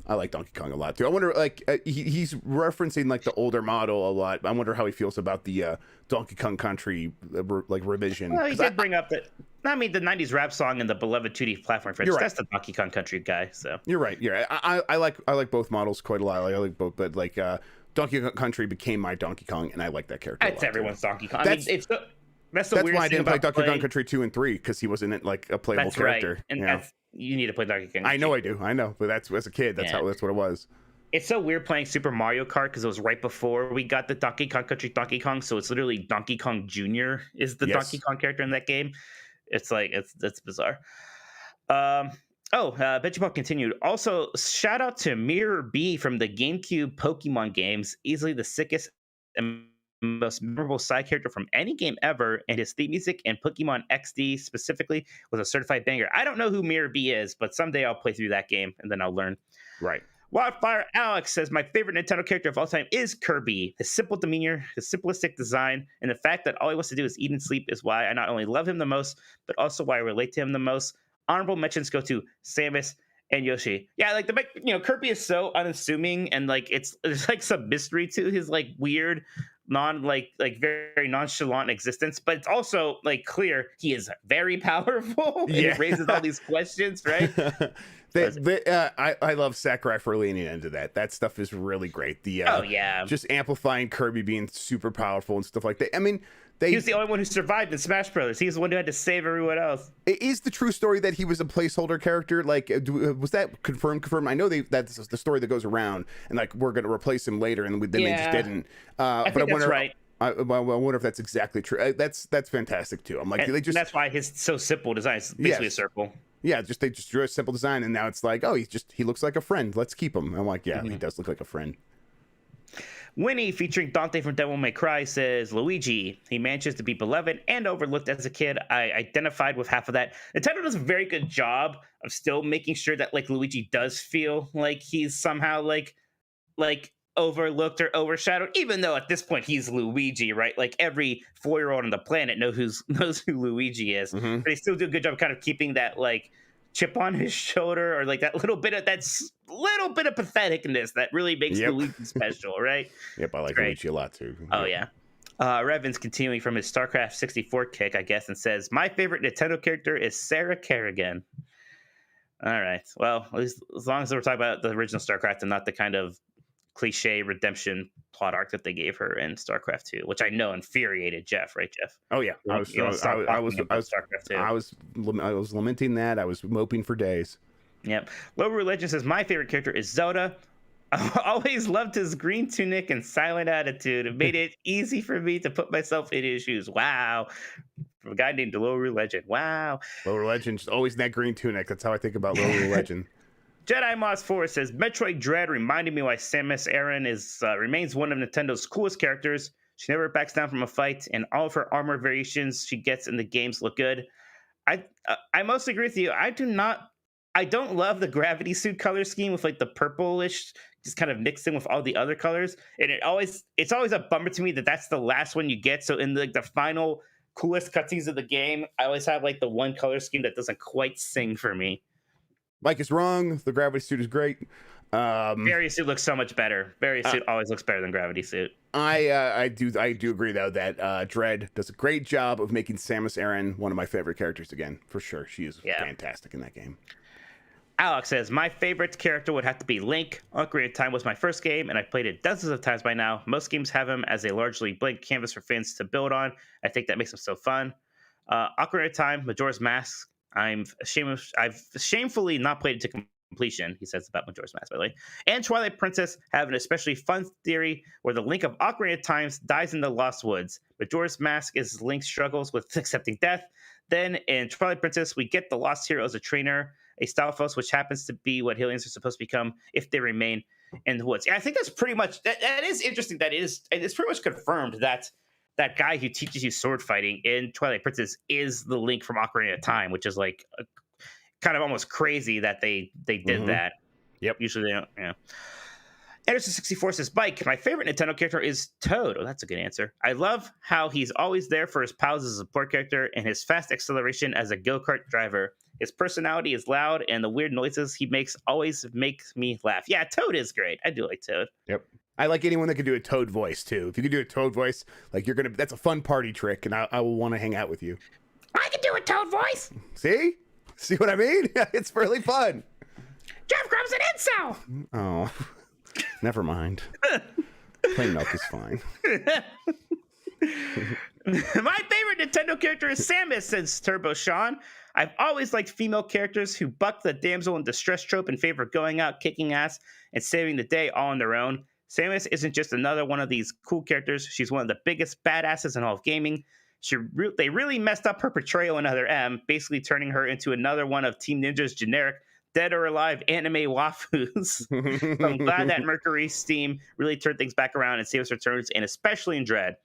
A: I like Donkey Kong a lot too. I wonder, like, he's referencing like the older model a lot. I wonder how he feels about the Donkey Kong Country like revision.
C: Well, he did bring up the 90s rap song and the beloved 2D platform friends. Right. That's the Donkey Kong Country guy. So
A: you're right. You're right. I like both models quite a lot. I like both, but like Donkey Kong Country became my Donkey Kong, and I like that character.
C: That's everyone's Donkey Kong. I mean, that's
A: why I didn't play Donkey Kong Country 2 and 3, because he wasn't like a playable character.
C: Right. And you need to play Donkey Kong.
A: I know I do. I know, but that's as a kid. That's what it was.
C: It's so weird playing Super Mario Kart because it was right before we got the Donkey Kong Country Donkey Kong, so it's literally Donkey Kong Jr. is the Donkey Kong character in that game. It's like it's bizarre. Benji Pop continued. Also, shout out to Mirror B from the GameCube Pokemon games. Easily the sickest and most memorable side character from any game ever, and his theme music and Pokemon XD specifically was a certified banger. I don't know who Mirror B is, but someday I'll play through that game and then I'll learn.
A: Right.
C: Wildfire Alex says, my favorite Nintendo character of all time is Kirby. His simple demeanor, his simplistic design, and the fact that all he wants to do is eat and sleep is why I not only love him the most, but also why I relate to him the most. Honorable mentions go to Samus and Yoshi. Yeah, like Kirby is so unassuming, and like there's like some mystery to his like weird, very nonchalant existence, but it's also like clear he is very powerful and he raises all these questions, right?
A: I love Sakurai for leaning into that. That stuff is really great. Just amplifying Kirby being super powerful and stuff like that. I mean,
C: he was the only one who survived in Smash Brothers. He was the one who had to save everyone else.
A: Is the true story that he was a placeholder character? Like, was that confirmed? I know that's the story that goes around, and like we're going to replace him later, and then they just didn't.
C: I think that's right.
A: I wonder if that's exactly true. That's fantastic too. I'm like,
C: that's why his so simple design is basically a circle.
A: Yeah, they just drew a simple design, and now it's like, oh, he looks like a friend. Let's keep him. I'm like, he does look like a friend.
C: Winnie, featuring Dante from Devil May Cry, says, Luigi, he manages to be beloved and overlooked as a kid. I identified with half of that. Nintendo does a very good job of still making sure that like Luigi does feel like he's somehow like overlooked or overshadowed, even though at this point he's Luigi, right? Like every 4-year-old on the planet knows who Luigi is.
A: Mm-hmm.
C: But they still do a good job of kind of keeping that like chip on his shoulder, or like that little bit of patheticness that really makes Luigi special, right?
A: Yep, I like Luigi a lot too.
C: Oh yeah. Revan's continuing from his StarCraft 64 kick, I guess, and says, my favorite Nintendo character is Sarah Kerrigan. All right. Well, at least as long as we're talking about the original StarCraft and not the kind of cliche redemption plot arc that they gave her in StarCraft 2, which I know infuriated Jeff, right, Jeff?
A: Oh yeah, I was lamenting that. I was moping for days.
C: Yep. Low Religion says, my favorite character is Zelda. I always loved his green tunic and silent attitude. It made it easy for me to put myself in his shoes. Wow. From a guy named Low Religion. Wow.
A: Low Religion, just always in that green tunic. That's how I think about Low Religion.
C: Jedi Moss 4 says, Metroid Dread reminded me why Samus Aran remains one of Nintendo's coolest characters. She never backs down from a fight, and all of her armor variations she gets in the games look good. I mostly agree with you. I don't love the gravity suit color scheme with like the purplish just kind of mixed in with all the other colors. And it's always a bummer to me that that's the last one you get. So in the final coolest cutscenes of the game, I always have like the one color scheme that doesn't quite sing for me.
A: Mike is wrong. The gravity suit is great.
C: Gravity suit looks so much better. Gravity suit always looks better than gravity suit.
A: I do agree though that Dread does a great job of making Samus Aran one of my favorite characters again, for sure. She is fantastic in that game.
C: Alex says, my favorite character would have to be Link. Ocarina of Time was my first game, and I've played it dozens of times by now. Most games have him as a largely blank canvas for fans to build on. I think that makes him so fun. Ocarina of Time, Majora's Mask. I've shamefully not played it to completion, he says about Majora's Mask, by the way. And Twilight Princess have an especially fun theory where the Link of Ocarina of Time dies in the Lost Woods. Majora's Mask is Link's struggles with accepting death. Then in Twilight Princess, we get the Lost Hero as a trainer, a Stalfos, which happens to be what Hylians are supposed to become if they remain in the woods. And I think that's pretty much, that is interesting. It's pretty much confirmed that that guy who teaches you sword fighting in Twilight Princess is the Link from Ocarina of Time, which is like kind of almost crazy that they did that.
A: Yep.
C: Usually they don't. Yeah. Anderson64 says, Bike, my favorite Nintendo character is Toad. Oh, that's a good answer. I love how he's always there for his pals as a support character and his fast acceleration as a go-kart driver. His personality is loud, and the weird noises he makes always makes me laugh. Yeah, Toad is great. I do like Toad.
A: Yep. I like anyone that can do a Toad voice, too. If you can do a Toad voice, like that's a fun party trick, and I will want to hang out with you.
C: I can do a Toad voice.
A: See? See what I mean? It's really fun.
C: Jeff Grubb's an incel.
A: Oh. Never mind. Plain milk is fine.
C: My favorite Nintendo character is Samus, says Turbo Sean. I've always liked female characters who buck the damsel in distress trope in favor of going out, kicking ass, and saving the day all on their own. Samus isn't just another one of these cool characters. She's one of the biggest badasses in all of gaming. They really messed up her portrayal in Other M, basically turning her into another one of Team Ninja's generic dead or alive anime waifus. I'm glad that Mercury's Steam really turned things back around and Samus returns, and especially in Dread.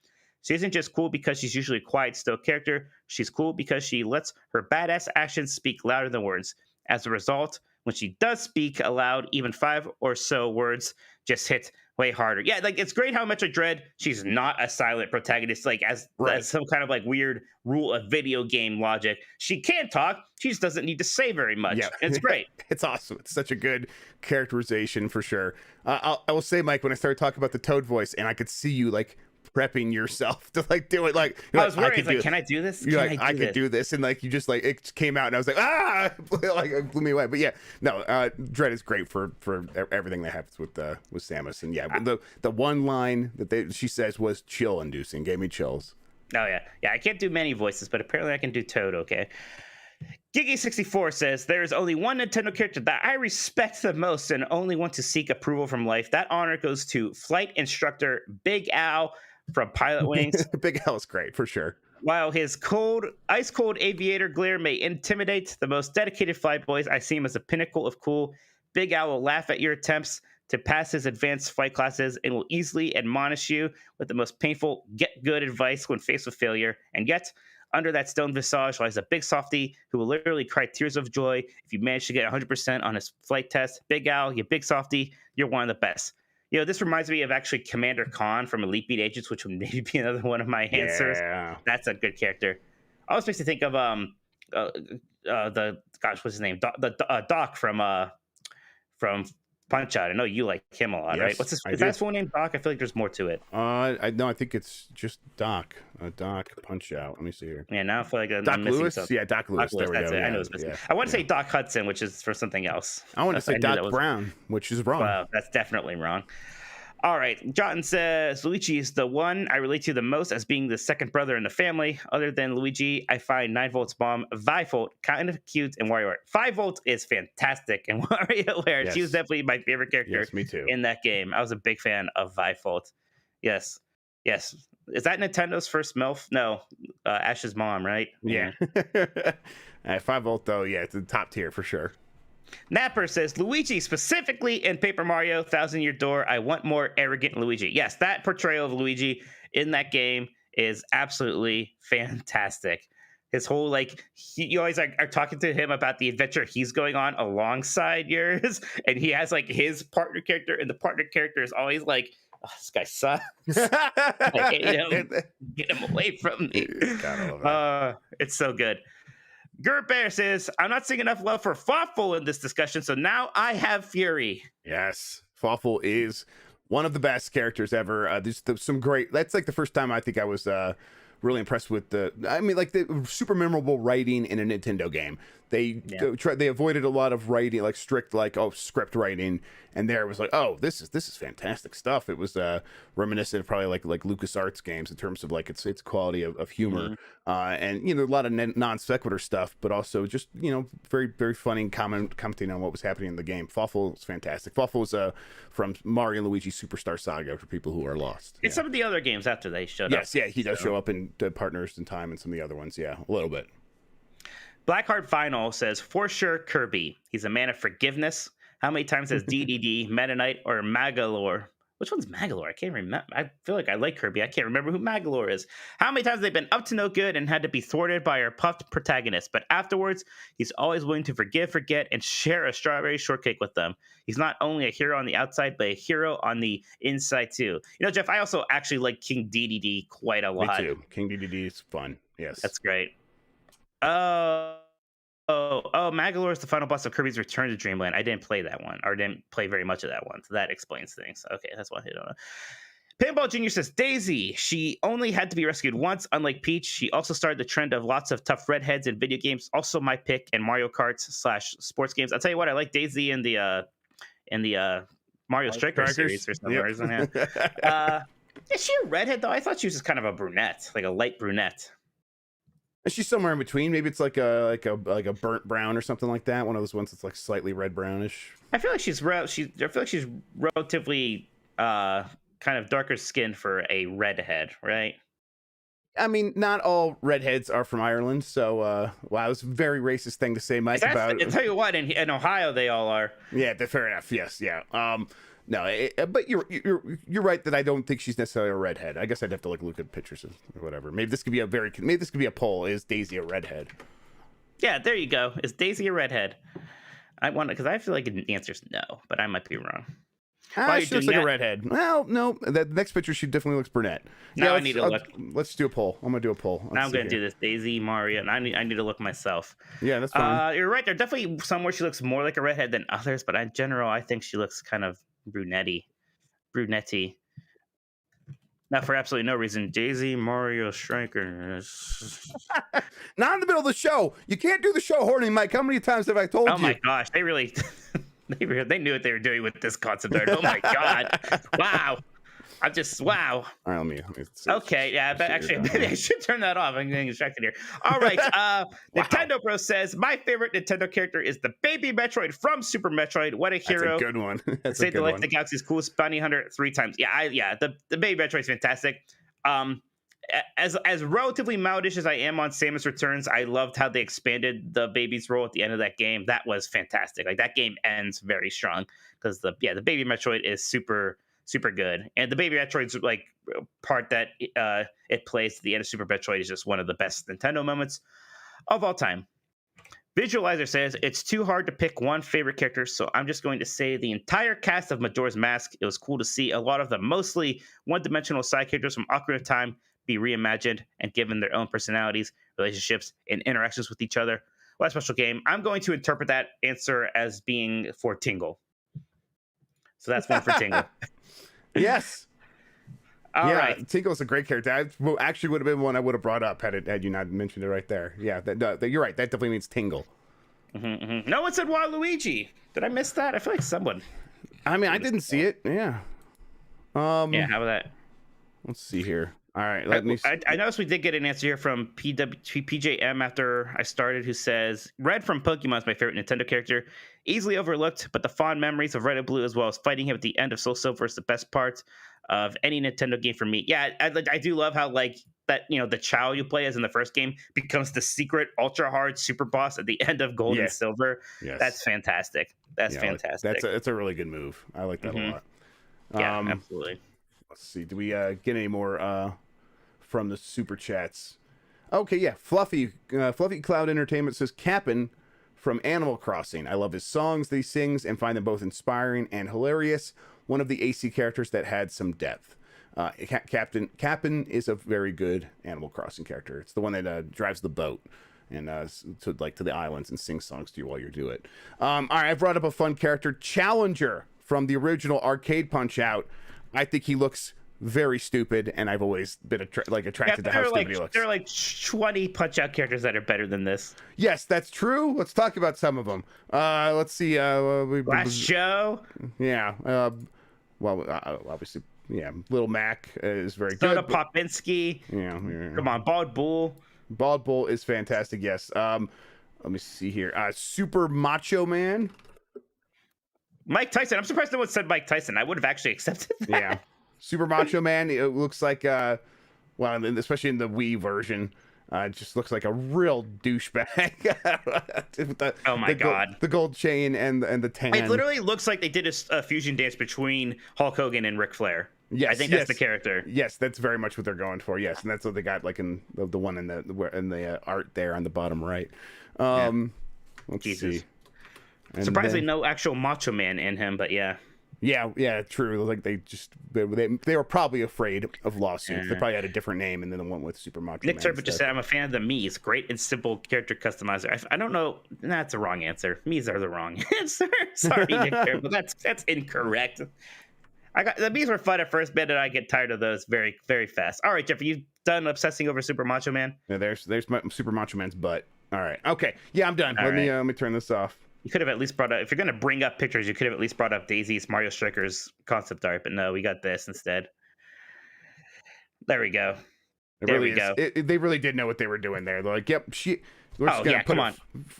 C: She isn't just cool because she's usually a quiet, stoic character. She's cool because she lets her badass actions speak louder than words. As a result, when she does speak aloud, even 5 or so words just hit way harder. Yeah, like it's great how much of Dread she's not a silent protagonist, like as some kind of like weird rule of video game logic. She can talk, she just doesn't need to say very much. Yeah. It's great.
A: It's awesome. It's such a good characterization for sure. I will say, Mike, when I started talking about the Toad voice, and I could see you like prepping yourself to like do it, like
C: I was worried, like, can I do this?
A: You're like, I could do this, and like you just like it came out, and I was like, like it blew me away. But yeah, no, Dread is great for everything that happens with Samus, and yeah, the one line that she says was chill inducing, gave me chills.
C: Oh yeah, I can't do many voices, but apparently I can do Toad. Okay. Giggy64 says, there's only one Nintendo character that I respect the most and only want to seek approval from life. That honor goes to flight instructor Big Al from Pilot Wings.
A: Big Al is great, for sure.
C: While his ice-cold aviator glare may intimidate the most dedicated flight boys, I see him as a pinnacle of cool. Big Al will laugh at your attempts to pass his advanced flight classes and will easily admonish you with the most painful get-good advice when faced with failure. And yet, under that stone visage lies a big softy who will literally cry tears of joy if you manage to get 100% on his flight test. Big Al, you big softy, you're one of the best. You know, this reminds me of actually Commander Khan from Elite Beat Agents, which would maybe be another one of my answers.
A: Yeah.
C: That's a good character. Always makes me think of what's his name? Doc from Punch Out. I know you like him a lot, right? What's his? Is that his full name, Doc? I feel like there's more to it.
A: I think it's just Doc. Doc Punch Out. Let me see here.
C: Yeah, now I feel like
A: Doc Lewis. Something. Yeah, Doc Lewis. There we go.
C: I know it's missing. Yeah. I want to say Doc Hudson, which is for something else.
A: I want to say Doc Brown, which is wrong.
C: Well, that's definitely wrong. All right, Jotten says, Luigi is the one I relate to the most as being the second brother in the family. Other than Luigi, I find 9Volt's mom, Vivolt, kind of cute and WarioWare. 5Volt is fantastic and WarioWare. Yes. She was definitely my favorite character
A: me too.
C: In that game. I was a big fan of Vivolt. Yes. Is that Nintendo's first MILF? No, Ash's mom, right?
A: Yeah. 5Volt, though, yeah, it's the top tier for sure.
C: Napper says, Luigi, specifically in Paper Mario Thousand Year Door, I want more arrogant Luigi. Yes, that portrayal of Luigi in that game is absolutely fantastic. His whole, like, you always are talking to him about the adventure he's going on alongside yours, and he has, like, his partner character, and the partner character is always like, oh, this guy sucks. I hate him. Get him away from me. It's so good. Gert Bear says, I'm not seeing enough love for Fawful in this discussion, so now I have Fury.
A: Yes, Fawful is one of the best characters ever. There's some great, that's like the first time I think I was really impressed with the super memorable writing in a Nintendo game. They avoided a lot of writing, like strict, like, script writing, and there it was like, this is fantastic stuff. It was reminiscent of probably like LucasArts games in terms of like its quality of humor, and a lot of non sequitur stuff, but also just very very funny commenting on what was happening in the game. Fawful is fantastic. Fawful is from Mario and Luigi Superstar Saga for people who are lost.
C: And some of the other games after they showed up.
A: Yes, yeah, he does show up in Partners in Time and some of the other ones. Yeah, a little bit.
C: Blackheart Final says, for sure, Kirby. He's a man of forgiveness. How many times has DDD, Meta Knight, or Magalore? Which one's Magalore? I can't remember. I feel like I like Kirby. I can't remember who Magalore is. How many times have they been up to no good and had to be thwarted by our puffed protagonist? But afterwards, he's always willing to forgive, forget, and share a strawberry shortcake with them. He's not only a hero on the outside, but a hero on the inside too. You know, Jeff, I also actually like King DDD quite a lot.
A: Me too. King DDD is fun. Yes.
C: That's great. Magalore is the final boss of Kirby's Return to Dreamland. I didn't play that one, or didn't play very much of that one, so that explains things. Okay, that's why I don't know. Pinball Junior says Daisy. She only had to be rescued once, unlike Peach. She also started the trend of lots of tough redheads in video games. Also, my pick in Mario Kart / sports games. I'll tell you what, I like Daisy in the Mario Strikers series for some reason. Yeah. Is she a redhead though? I thought she was just kind of a brunette, like a light brunette.
A: Is she somewhere in between? Maybe it's like a burnt brown or something like that. One of those ones that's like slightly red brownish.
C: I feel like she's relatively kind of darker skin for a redhead, right?
A: I mean, not all redheads are from Ireland, so wow, it's a very racist thing to say, Mike. About
C: I'll tell you what, in Ohio they all are.
A: Yeah, fair enough. Yes, yeah. No, but you're right that I don't think she's necessarily a redhead. I guess I'd have to look at pictures or whatever. Maybe this could be a poll. Is Daisy a redhead?
C: Yeah, there you go. Is Daisy a redhead? I want because I feel like the answer's no, but I might be wrong.
A: She looks like a redhead. Well, no, that next picture she definitely looks brunette.
C: Now I need to look.
A: Let's do a poll. I'm gonna do a poll.
C: Now I'm gonna do this. Daisy, Mario, and I need to look myself.
A: Yeah, that's fine.
C: You're right. There are definitely somewhere she looks more like a redhead than others, but in general, I think she looks kind of brunette-y. Not for absolutely no reason. Daisy, Mario, Striker.
A: Not in the middle of the show. You can't do the show horny, Mike. How many times have I told you?
C: Oh my gosh, they really. They knew what they were doing with this concept art. Oh my god! Wow, wow.
A: All right, let me see.
C: Okay, yeah, but actually, maybe I should turn that off. I'm getting distracted here. All right, Nintendo Bro says my favorite Nintendo character is the baby Metroid from Super Metroid. What a hero!
A: That's a good one. That's
C: Say the life of the galaxy's coolest bounty hunter 3 times. Yeah, the baby Metroid's fantastic. As relatively modish as I am on Samus Returns, I loved how they expanded the baby's role at the end of that game. That was fantastic. Like that game ends very strong because the baby Metroid is super good, and the baby Metroid's like part that it plays at the end of Super Metroid is just one of the best Nintendo moments of all time. Visualizer says it's too hard to pick one favorite character, so I'm just going to say the entire cast of Majora's Mask. It was cool to see a lot of the mostly one-dimensional side characters from Ocarina of Time be reimagined and given their own personalities, relationships, and interactions with each other. What a special game. I'm going to interpret that answer as being for Tingle. So that's one for Tingle.
A: Yes.
C: All right.
A: Tingle's a great character. Actually would have been one I would have brought up had you not mentioned it right there. Yeah, you're right. That definitely means Tingle.
C: Mm-hmm. No one said Waluigi. Did I miss that? I feel like someone.
A: I mean, I didn't see it. Yeah.
C: Yeah, how about that?
A: Let's see here. All right,
C: I noticed we did get an answer here from PJM after I started, who says Red from Pokemon is my favorite Nintendo character, easily overlooked, but the fond memories of Red and Blue as well as fighting him at the end of Soul Silver is the best part of any Nintendo game for me. Yeah, I do love how like that, you know, the Chow you play as in the first game becomes the secret ultra hard super boss at the end of Gold and Silver. Yes. That's fantastic. That's fantastic.
A: That's a really good move. I like that a lot.
C: Yeah, absolutely.
A: Let's see. Do we get any more from the super chats? Okay, yeah. Fluffy Cloud Entertainment says Cap'n from Animal Crossing. I love his songs that he sings and find them both inspiring and hilarious. One of the AC characters that had some depth. Cap'n is a very good Animal Crossing character. It's the one that drives the boat and to the islands and sings songs to you while you do it. All right, I brought up a fun character, Challenger from the original arcade Punch-Out. I think he looks very stupid, and I've always been attracted to how stupid he looks.
C: There are like 20 Punch-Out characters that are better than this.
A: Yes, that's true. Let's talk about some of them. Let's see.
C: Last show.
A: Yeah. Obviously, yeah. Little Mac is very
C: Soda
A: good.
C: Popinski.
A: Yeah.
C: Come on, Bald Bull.
A: Bald Bull is fantastic. Yes. Let me see here. Super Macho Man.
C: Mike Tyson. I'm surprised no one said Mike Tyson. I would have actually accepted that.
A: Yeah. Super Macho Man. It looks like, especially in the Wii version, Just looks like a real douchebag.
C: Oh my God.
A: The gold chain and the tan.
C: It literally looks like they did a fusion dance between Hulk Hogan and Ric Flair.
A: Yes,
C: I think that's the character.
A: Yes, that's very much what they're going for. Yes, and that's what they got like in the one in the art there on the bottom right. Let's
C: Jesus.
A: see. And
C: Surprisingly,
A: then,
C: no actual Macho Man in him, but yeah.
A: Yeah, true. Like they were probably afraid of lawsuits. They probably had a different name, and then the one with Super Macho
C: Nick
A: Man.
C: Turpin just said, "I'm a fan of the Mii's. Great and simple character customizer." I don't know. That's the wrong answer. Mii's are the wrong answer. Sorry, Nick Turpin, but that's incorrect. The Mii's were fun at first, but I get tired of those very, very fast. All right, Jeff, are you done obsessing over Super Macho Man?
A: Yeah, there's my Super Macho Man's butt. All right, okay, yeah, I'm done. Let me turn this off.
C: You could have at least brought up, if you're going to bring up pictures, you could have at least brought up Daisy's Mario Strikers concept art, but no, we got this instead. There we go. There we go.
A: They really did know what they were doing there. They're like, yep, we're just
C: yeah, come on.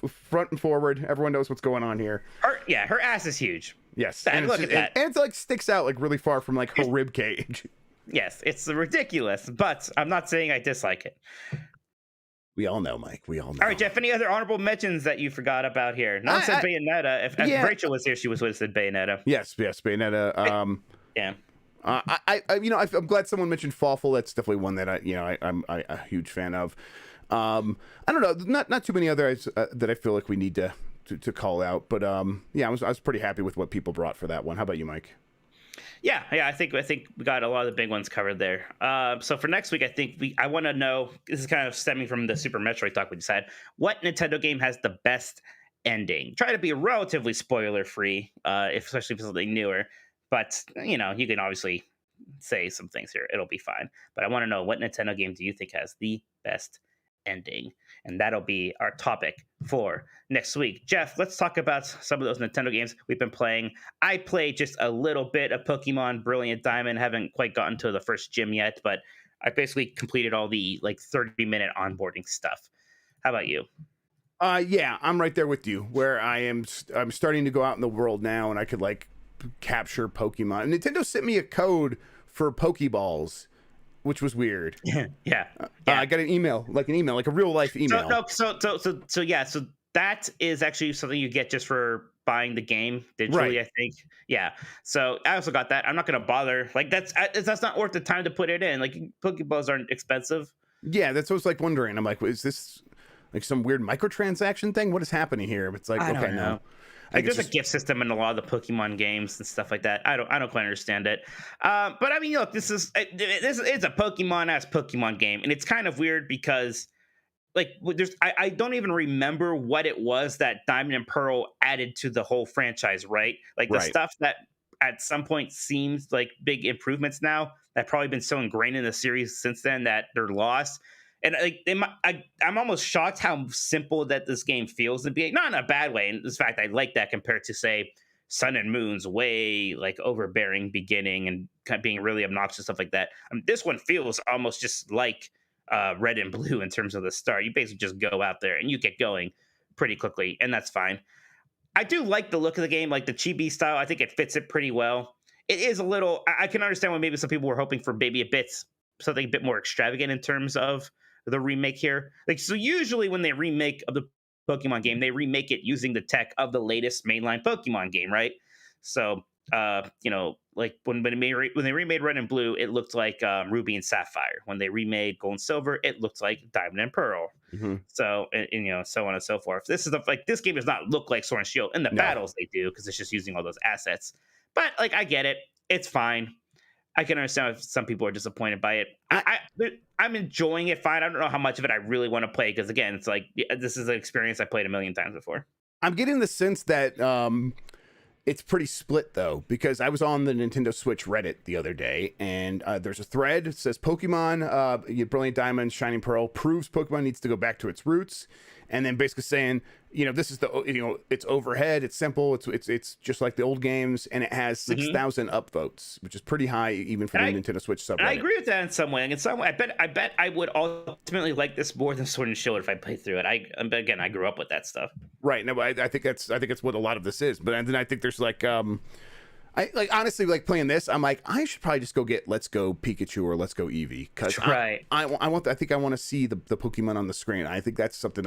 A: Front and forward. Everyone knows what's going on here.
C: Her ass is huge.
A: Yes.
C: Look at that.
A: And it's like sticks out like really far from like her rib cage.
C: Yes, it's ridiculous, but I'm not saying I dislike it.
A: We all know, Mike. We all know.
C: All right, Jeff, any other honorable mentions that you forgot about here? No one said Bayonetta. If Rachel was here, she would have said Bayonetta.
A: Yes, Bayonetta.
C: Yeah.
A: I'm glad someone mentioned Fawful. That's definitely one that I'm a huge fan of. I don't know, not too many others that I feel like we need to call out, but I was pretty happy with what people brought for that one. How about you, Mike?
C: Yeah, I think we got a lot of the big ones covered there. So for next week, I want to know, this is kind of stemming from the Super Metroid talk we just had, what Nintendo game has the best ending? Try to be relatively spoiler free, especially if it's something newer. But you can obviously say some things here; it'll be fine. But I want to know, what Nintendo game do you think has the best ending? And that'll be our topic for next week. Jeff, let's talk about some of those Nintendo games we've been playing. I played just a little bit of Pokemon Brilliant Diamond. Haven't quite gotten to the first gym yet, but I basically completed all the 30-minute onboarding stuff. How about you?
A: Yeah, I'm right there with you, where I'm starting to go out in the world now, and I could capture Pokemon. Nintendo sent me a code for Pokeballs, which was weird.
C: Yeah.
A: I got an email, like a real life email.
C: So that is actually something you get just for buying the game digitally,
A: right.
C: I think. Yeah. So I also got that. I'm not going to bother. That's not worth the time to put it in. Pokeballs aren't expensive.
A: Yeah, that's what I was wondering. I'm like, is this some weird microtransaction thing? What is happening here? It's like,
C: I don't know.
A: No.
C: There's a gift system in a lot of the Pokemon games and stuff like that. I don't quite understand it. But I mean, look, this is a Pokemon game, and it's kind of weird because I don't even remember what it was that Diamond and Pearl added to the whole franchise, right? The stuff that at some point seems like big improvements now that probably been so ingrained in the series since then that they're lost. And I'm almost shocked how simple that this game feels to be. Not in a bad way. In fact, I like that compared to, say, Sun and Moon's way overbearing beginning and kind of being really obnoxious, stuff like that. This one feels almost just like Red and Blue in terms of the start. You basically just go out there and you get going pretty quickly, and that's fine. I do like the look of the game, like the chibi style. I think it fits it pretty well. It is a little. I can understand why maybe some people were hoping for maybe something a bit more extravagant in terms of the remake here. So usually when they remake of the Pokemon game, they remake it using the tech of the latest mainline Pokemon game, right? So when they remade Red and Blue, it looked like Ruby and Sapphire. When they remade Gold and Silver, it looked like Diamond and Pearl. Mm-hmm. So and so on and so forth. This game does not look like Sword and Shield. In the battles they do, because it's just using all those assets. But I get it. It's fine. I can understand if some people are disappointed by it. I'm enjoying it fine. I don't know how much of it I really want to play, because again, it's this is an experience I played a million times before. I'm
A: getting the sense that it's pretty split, though, because I was on the Nintendo Switch Reddit the other day, and there's a thread that says Pokemon Brilliant Diamond, Shining Pearl proves Pokemon needs to go back to its roots, and then basically saying, this is it's overhead, it's simple, it's just like the old games, and it has 6,000 upvotes, which is pretty high even for the Nintendo Switch subreddit.
C: And I agree with that in some way. In some way, I bet I would ultimately like this more than Sword and Shield if I played through it. But again, I grew up with that stuff.
A: Right. No, I think that's what a lot of this is. But then I think there's I like honestly like playing this. I'm like, I should probably just go get Let's Go Pikachu or Let's Go Eevee because
C: Right.
A: I want to see the Pokemon on the screen. I think that's something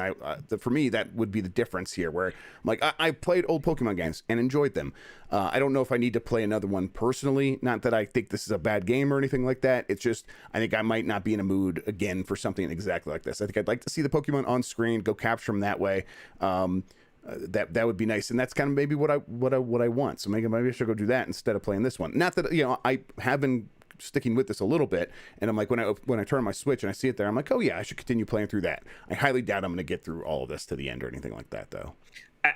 A: for me that would be the difference here. Where I'm like, I played old Pokemon games and enjoyed them. I don't know if I need to play another one personally. Not that I think this is a bad game or anything like that. It's just I think I might not be in a mood again for something exactly like this. I think I'd like to see the Pokemon on screen, go capture them that way. That would be nice, and that's kind of maybe what I want. So maybe I should go do that instead of playing this one. Not that I have been sticking with this a little bit, and I'm like when I turn on my Switch and I see it there, I'm like, oh yeah, I should continue playing through that. I highly doubt I'm going to get through all of this to the end or anything like that, though.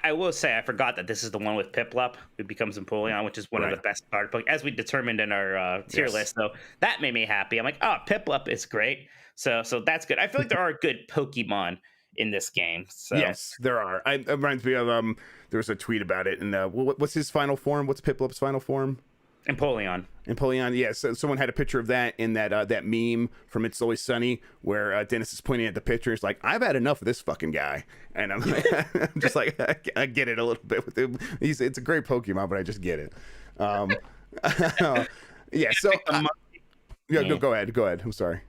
C: I will say I forgot that this is the one with Piplup, who becomes Empoleon, which is one of the best card Pokemon, as we determined in our tier list. So that made me happy. I'm like, oh, Piplup is great. So that's good. I feel like there are good Pokemon in this game. So.
A: Yes, there are. It reminds me of there was a tweet about it, and what's his final form? What's Piplup's final form?
C: Empoleon.
A: Yeah. So someone had a picture of that in that meme from It's Always Sunny where Dennis is pointing at the picture. He's like, I've had enough of this fucking guy, and I'm just like, I get it a little bit with him. It's a great Pokemon, but I just get it. Yeah. So no, go ahead. I'm sorry.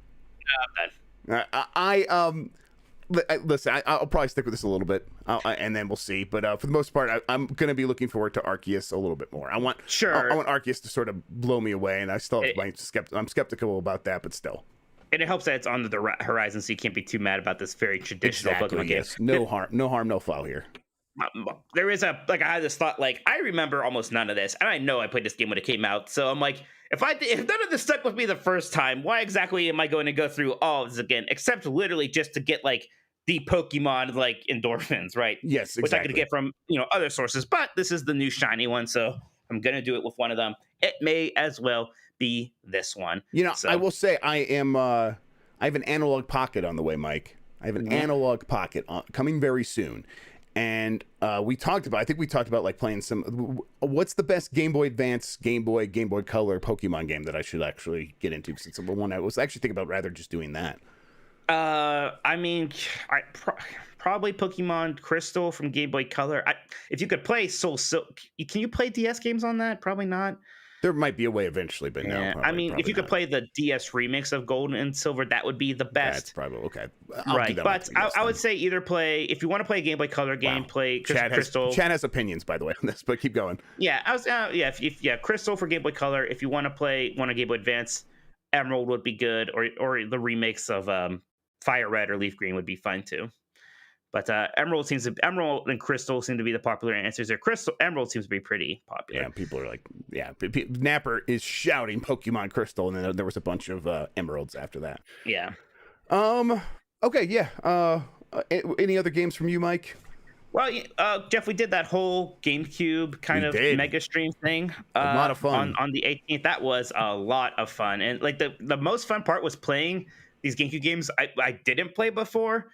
A: Listen, I'll probably stick with this a little bit, and then we'll see. But for the most part, I'm going to be looking forward to Arceus a little bit more. I want Arceus to sort of blow me away, and I still I'm skeptical about that, but still.
C: And it helps that it's on the horizon, so you can't be too mad about this very traditional Pokemon game.
A: Yes. No harm, no foul here.
C: There is I had this thought, like, I remember almost none of this, and I know I played this game when it came out, so I'm like, if none of this stuck with me the first time, why exactly am I going to go through all of this again, except literally just to get, like, the Pokemon, like, endorphins, right?
A: Yes, exactly.
C: Which I could get from, other sources, but this is the new shiny one, so I'm going to do it with one of them. It may as well be this one. So.
A: I will say I have an analog pocket on the way, Mike. I have an analog pocket coming very soon. And we talked about like playing some. What's the best Game Boy Advance, Game Boy Color Pokemon game that I should actually get into? Since the one I was actually thinking about rather just doing that.
C: I mean, probably Pokemon Crystal from Game Boy Color. If you could play Soul Silk, can you play DS games on that? Probably not.
A: There might be a way eventually, but no.
C: Yeah. I mean, if you could play the DS remix of Gold and Silver, that would be the best.
A: That's probably okay.
C: Right, but I would say either play, if you want to play a Game Boy Color game, play Crystal.
A: Chad has opinions, by the way, on this, but keep going.
C: Yeah, Crystal for Game Boy Color. If you want to play one on Game Boy Advance, Emerald would be good, or the remakes of Fire Red or Leaf Green would be fine too. But Emerald and Crystal seem to be the popular answers there. Emerald seems to be pretty popular.
A: Yeah, people are like, Napper is shouting Pokemon Crystal, and then there was a bunch of Emeralds after that.
C: Yeah.
A: Okay. Yeah. Any other games from you, Mike?
C: Well, Jeff, we did that whole GameCube kind of mega stream thing.
A: A lot of fun
C: on the 18th. That was a lot of fun, and like the most fun part was playing these GameCube games I didn't play before.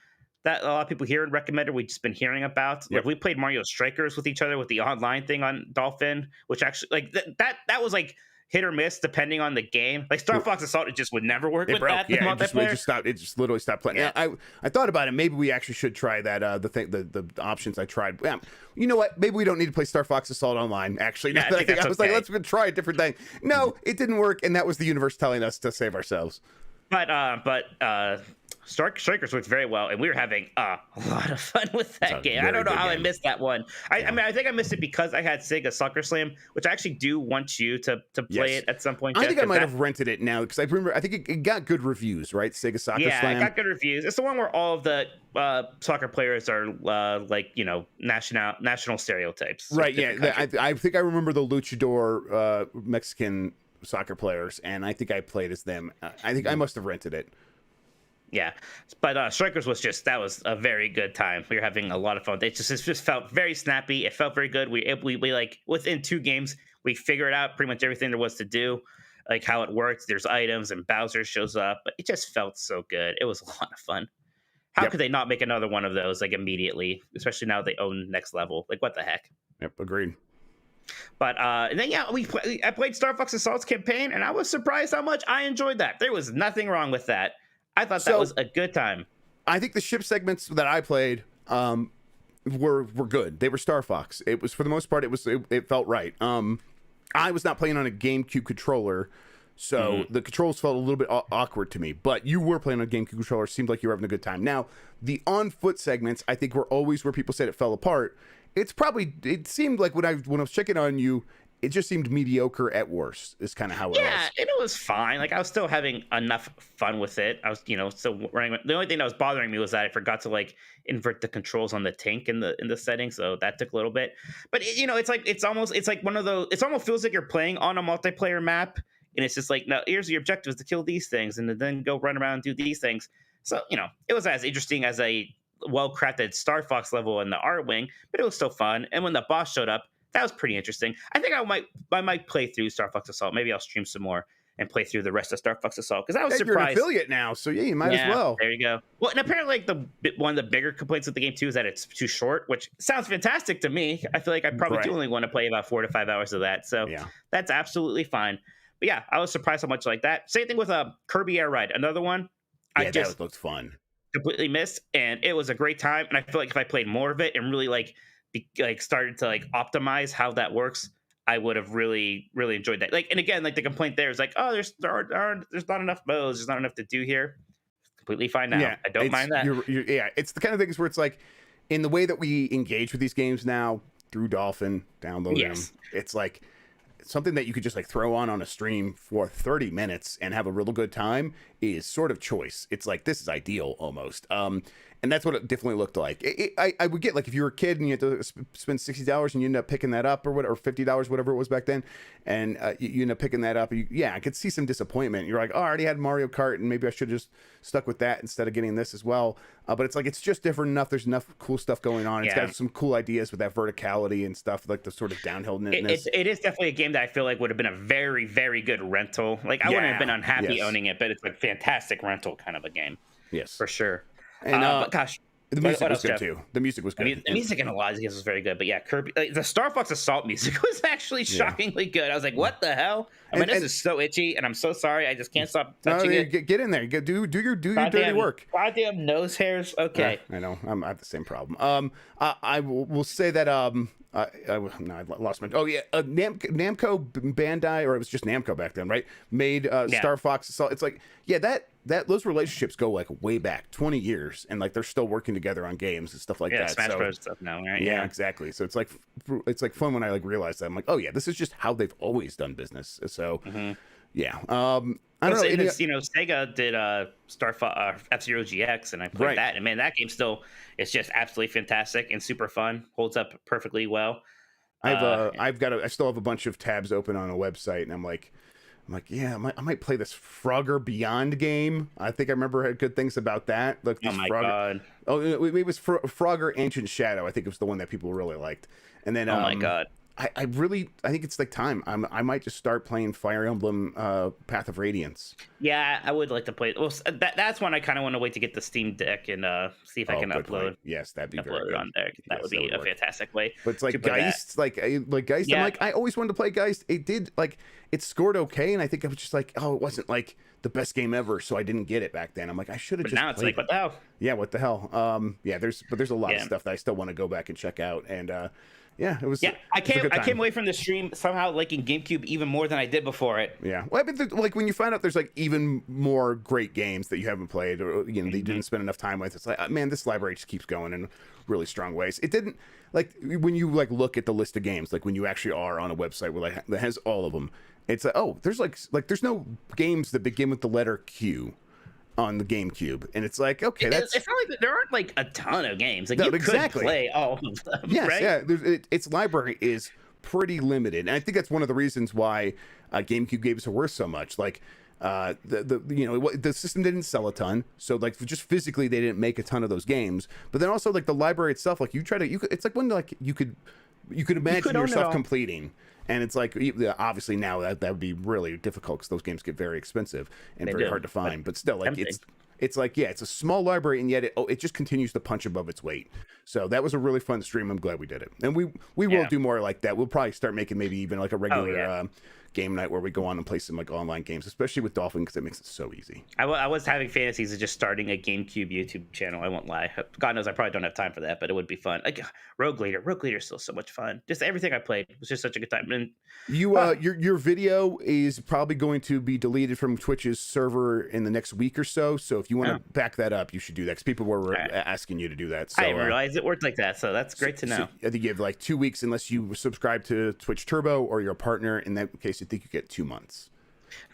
C: That a lot of people here recommended. We've just been hearing about.
A: Yep.
C: Like we played Mario Strikers with each other with the online thing on Dolphin, which actually like that was like hit or miss depending on the game. Like Star Fox Assault, it just would never work with that.
A: Yeah, it just literally stopped playing. Yeah. I thought about it. Maybe we actually should try that. The options I tried. You know what? Maybe we don't need to play Star Fox Assault online. Actually,
C: yeah,
A: I was like, let's try a different thing. No, it didn't work, and that was the universe telling us to save ourselves.
C: But Strikers worked very well, and we were having a lot of fun with that game. I don't know how I missed that one. I mean, I think I missed it because I had Sega Soccer Slam, which I actually do want you to play it at some point.
A: I think I might have rented it now because I remember. I think it got good reviews, right? Sega Soccer Slam.
C: Yeah, it got good reviews. It's the one where all of the soccer players are national stereotypes.
A: Right. Yeah. I think I remember the luchador Mexican soccer players, and I think I played as them. I think I must have rented it.
C: Yeah, but Strikers was a very good time. We were having a lot of fun. It just felt very snappy. It felt very good. We like within 2 games we figured out pretty much everything there was to do, like how it works. There's items and Bowser shows up, but it just felt so good. It was a lot of fun. How could they not make another one of those like immediately? Especially now they own Next Level. Like what the heck?
A: Yep, agreed.
C: But and then I played Star Fox Assault's campaign, and I was surprised how much I enjoyed that. There was nothing wrong with that. I thought that was a good time.
A: I think the ship segments that I played were good. They were Star Fox. It was, for the most part, it felt right. I was not playing on a GameCube controller, so the controls felt a little bit awkward to me. But you were playing on a GameCube controller. Seemed like you were having a good time. Now, the on-foot segments, I think, were always where people said it fell apart. It seemed like when I was checking on you, it just seemed mediocre at worst. Is kind of how it was.
C: Yeah, it was fine. Like I was still having enough fun with it. I was, still running. The only thing that was bothering me was that I forgot to like invert the controls on the tank in the settings, so that took a little bit. But it's like one of those. It almost feels like you're playing on a multiplayer map, and it's just like, no, here's your objective is to kill these things, and then go run around and do these things. So it was as interesting as a well-crafted Star Fox level in the Art Wing, but it was still fun. And when the boss showed up, that was pretty interesting. I think I might play through Star Fox Assault. Maybe I'll stream some more and play through the rest of Star Fox Assault because I was surprised.
A: You're an affiliate now, so yeah, you might as well.
C: There you go. Well, and apparently, like one of the bigger complaints with the game too is that it's too short, which sounds fantastic to me. I feel like I probably do only want to play about 4 to 5 hours of that, so that's absolutely fine. But yeah, I was surprised how much like that. Same thing with Kirby Air Ride, another one.
A: Yeah, that looked fun.
C: Completely missed, and it was a great time. And I feel like if I played more of it and really started to optimize how that works, I would have really enjoyed that. And again, the complaint there is oh, there's not enough modes, there's not enough to do here. Completely fine now. I don't mind that.
A: It's the kind of things where it's like in the way that we engage with these games now through Dolphin, download them. It's like something that you could just throw on a stream for 30 minutes and have a real good time is sort of choice. It's like, this is ideal almost. And that's what it definitely looked like. I would get if you were a kid and you had to spend $60 and you end up picking that up or whatever, or $50, whatever it was back then. And you end up picking that up. I could see some disappointment. You're like, oh, I already had Mario Kart and maybe I should have just stuck with that instead of getting this as well. But it's it's just different enough. There's enough cool stuff going on. It's got some cool ideas with that verticality and stuff, like the sort of downhillness.
C: It is definitely a game that I feel like would have been a very, very good rental. I wouldn't have been unhappy owning it, but it's a fantastic rental kind of a game.
A: Yes.
C: For sure.
A: And
C: but gosh.
A: The music was good too. The music was good.
C: I mean, the music in a lot of games was very good, but yeah, Kirby, the Star Fox Assault music was actually shockingly good. I was like, "What the hell?" I mean, this is so itchy, and I'm so sorry. I just can't stop touching it.
A: Get in there. Do your dirty work.
C: Goddamn nose hairs. Okay,
A: I know. I have the same problem. I will say that I lost my. Oh yeah, Namco Bandai, or it was just Namco back then, right? Made Star Fox Assault. It's that those relationships go way back 20 years, and they're still working together on games and stuff like that.
C: Smash Bros stuff now, right?
A: Yeah, exactly. So it's fun when I realize that. I'm like, oh yeah, this is just how they've always done business. So yeah. I don't know.
C: Sega did F-Zero GX, and I played that, and man, that game still is just absolutely fantastic and super fun. Holds up perfectly well.
A: I still have a bunch of tabs open on a website, and I'm like, yeah, I might play this Frogger Beyond game. I think I remember had good things about that.
C: Oh my god!
A: Oh, it was Frogger Ancient Shadow. I think it was the one that people really liked. And then,
C: oh my god!
A: I think it's time. I might just start playing Fire Emblem Path of Radiance.
C: Yeah, I would like to play. Well, that's one I kind of want to wait to get the Steam Deck and see if I can upload.
A: Point. Yes, that'd be
C: upload it on there. That would be a fantastic way.
A: But it's Geist, Geist. Yeah. I always wanted to play Geist. It did it scored okay, and I think I was just oh, it wasn't the best game ever, so I didn't get it back then. I'm I should have just.
C: Now it's what the hell?
A: Yeah, what the hell? There's a lot of stuff that I still want to go back and check out, and yeah, it was.
C: Yeah, I came away from the stream somehow liking GameCube even more than I did before it.
A: Yeah, well, I mean, when you find out there's even more great games that you haven't played, or that you didn't spend enough time with, it's man, this library just keeps going in really strong ways. It didn't when you look at the list of games, when you actually are on a website where that has all of them. It's oh, there's there's no games that begin with the letter Q on the GameCube, and it's okay, that's.
C: It's not there aren't a ton of games. You could play all of them.
A: Yes,
C: right?
A: Yeah. Its library is pretty limited, and I think that's one of the reasons why GameCube games are worth so much. The system didn't sell a ton, so just physically they didn't make a ton of those games. But then also the library itself, it's when you could imagine yourself completing. And it's obviously now that would be really difficult because those games get very expensive and very hard to find. But still, it's a small library, and yet it just continues to punch above its weight. So that was a really fun stream. I'm glad we did it, and we will do more like that. We'll probably start making maybe even a regular game night where we go on and play some like online games, especially with Dolphin because it makes it so easy.
C: I was having fantasies of just starting a GameCube YouTube channel. I won't lie. God knows I probably don't have time for that, but it would be fun. Like Rogue Leader is still so much fun. Just everything I played was just such a good time. And
A: your video is probably going to be deleted from Twitch's server in the next week or so. So if you want to back that up, you should do that because people were asking you to do that. So,
C: I didn't realize it worked like that. So that's great to know.
A: So I think you have like 2 weeks unless you subscribe to Twitch Turbo or you're a partner. In that case, I think you get 2 months.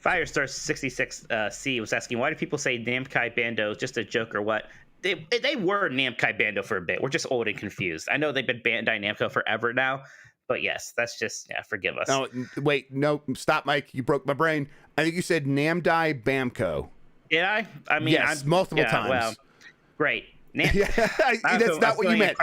C: Firestar 66C was asking, why do people say Namkai Bando is just a joke or what? They were Namkai Bando for a bit. We're just old and confused. I know they've been Bandai Namco forever now, but yes, that's just, forgive us.
A: No, wait, no, stop, Mike. You broke my brain. I think you said Namdai Bamco.
C: Did I? I mean,
A: yes, multiple times.
C: Well, great.
A: That's not what you meant.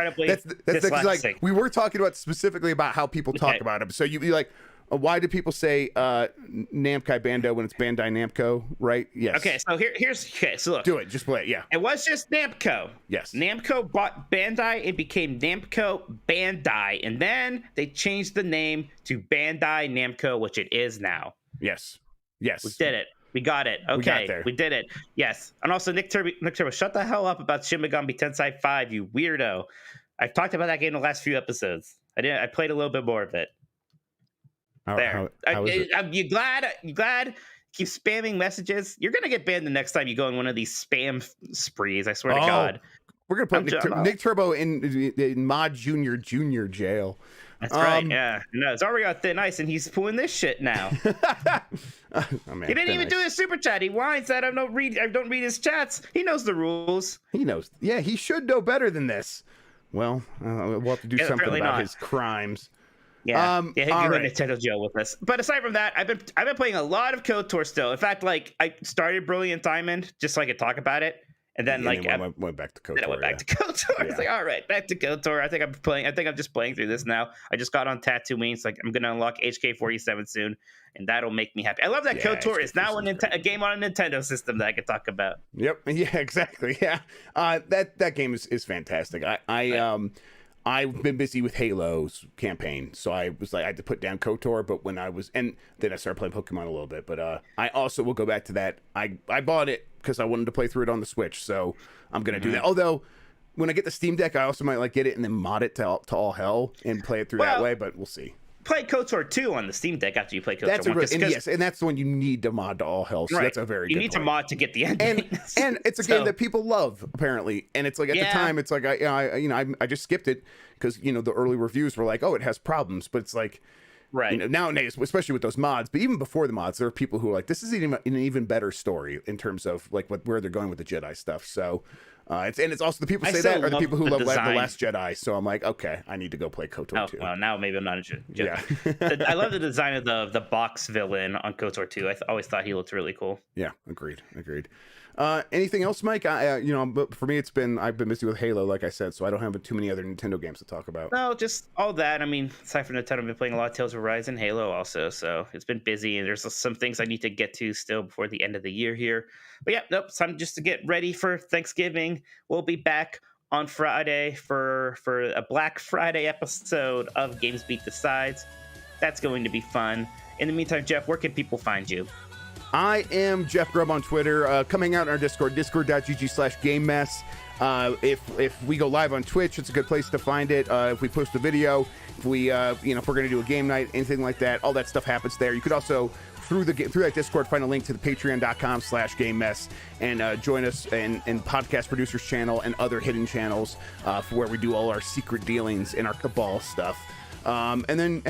A: That's like we were talking about specifically about how people talk about them. So you like, why do people say Namkai Bando when it's Bandai Namco, right? Yes.
C: Okay, so so look.
A: Do it. Just play it. Yeah.
C: It was just Namco.
A: Yes.
C: Namco bought Bandai. It became Namco Bandai, and then they changed the name to Bandai Namco, which it is now.
A: Yes. Yes.
C: We did it. We got it. Okay, we did it. Yes. And also, Nick Turbo, shut the hell up about Shin Megami Tensei 5, you weirdo. I've talked about that game in the last few episodes. I played a little bit more of it. How is it? You glad? Keep spamming messages. You're gonna get banned the next time you go on one of these spam sprees. I swear to God.
A: We're gonna put Nick Turbo in Mod Junior jail.
C: That's right. Yeah. No, it's already on thin ice, and he's pulling this shit now.
A: Man,
C: he didn't even do his super chat. He whines that I don't read his chats. He knows the rules.
A: He knows. Yeah, he should know better than this. Well, we'll have to do something about his crimes.
C: Yeah, he'll go to Nintendo jail with us. But aside from that, I've been playing a lot of KOTOR still. In fact, like I started Brilliant Diamond just so I could talk about it, and then went back to KOTOR. Then I went back to KOTOR. Yeah. I was like, all right, back to KOTOR. I think I'm just playing through this now. I just got on Tatooine, so I'm gonna unlock HK-47 soon, and that'll make me happy. I love that KOTOR is now a game on a Nintendo system that I can talk about.
A: Yep. Yeah. Exactly. Yeah. That game is fantastic. I've been busy with Halo's campaign, so I had to put down KOTOR, but and then I started playing Pokemon a little bit, but I also will go back to that. I bought it because I wanted to play through it on the Switch, so I'm going to do that. Although, when I get the Steam Deck, I also might get it and then mod it to all hell and play it through that way, but we'll see.
C: Play KOTOR 2 on the Steam Deck after you play KOTOR 1.
A: And that's the one you need to mod to all hell. So that's a very good point.
C: You need to mod to get the ending.
A: And it's a game that people love apparently. And it's like at the time, it's like I just skipped it because the early reviews were like, oh, it has problems, but it's like nowadays, especially with those mods, but even before the mods, there are people who are like, this is an even better story in terms of like where they're going with the Jedi stuff. So. It's also the people say that are the people who love The Last Jedi. So I'm like, okay, I need to go play KOTOR 2.
C: Well, now maybe I'm not a Jedi. Yeah. I love the design of the box villain on KOTOR 2. I always thought he looked really cool.
A: Yeah, agreed. Anything else, Mike? But for me, I've been busy with Halo, like I said, so I don't have too many other Nintendo games to talk about.
C: No, just all that. I mean, aside from Nintendo, I've been playing a lot of Tales of Rise and Halo also, so it's been busy, and there's some things I need to get to still before the end of the year here. But yeah, nope, time just to get ready for Thanksgiving. We'll be back on Friday for a Black Friday episode of GamesBeat Decides. That's going to be fun. In the meantime, Jeff, where can people find you?
A: I am Jeff Grubb on Twitter, coming out in our Discord, discord.gg/GameMess. If we go live on Twitch, it's a good place to find it. If we post a video, if we're going to do a game night, anything like that, all that stuff happens there. You could also, through that Discord, find a link to the patreon.com/GameMess and join us in Podcast Producers channel and other hidden channels for where we do all our secret dealings and our cabal stuff. And then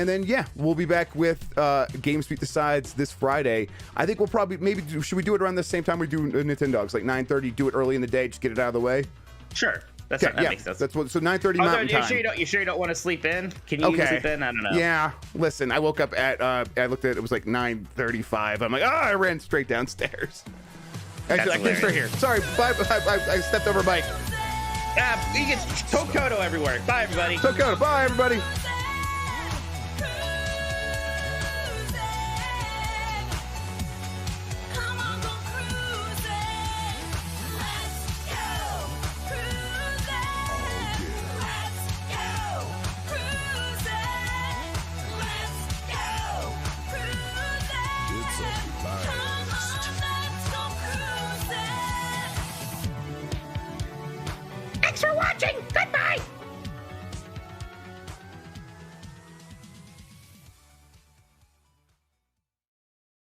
A: we'll be back with GamesBeat Decides this Friday. I think we'll probably should we do it around the same time we do Nintendogs, like 9:30? Do it early in the day, just get it out of the way.
C: Sure, that makes sense.
A: That's what. So 9:30 Mountain time.
C: You sure you don't want to sleep in? Can you sleep in? I don't know.
A: Yeah. Listen, I woke up at I looked at it was like 9:35. I'm like, I ran straight downstairs. Actually, I came straight here. Sorry, bye. I stepped over Mike.
C: You get Tokoto everywhere. Bye, everybody.
A: Tokoto. Bye, everybody.
B: for watching.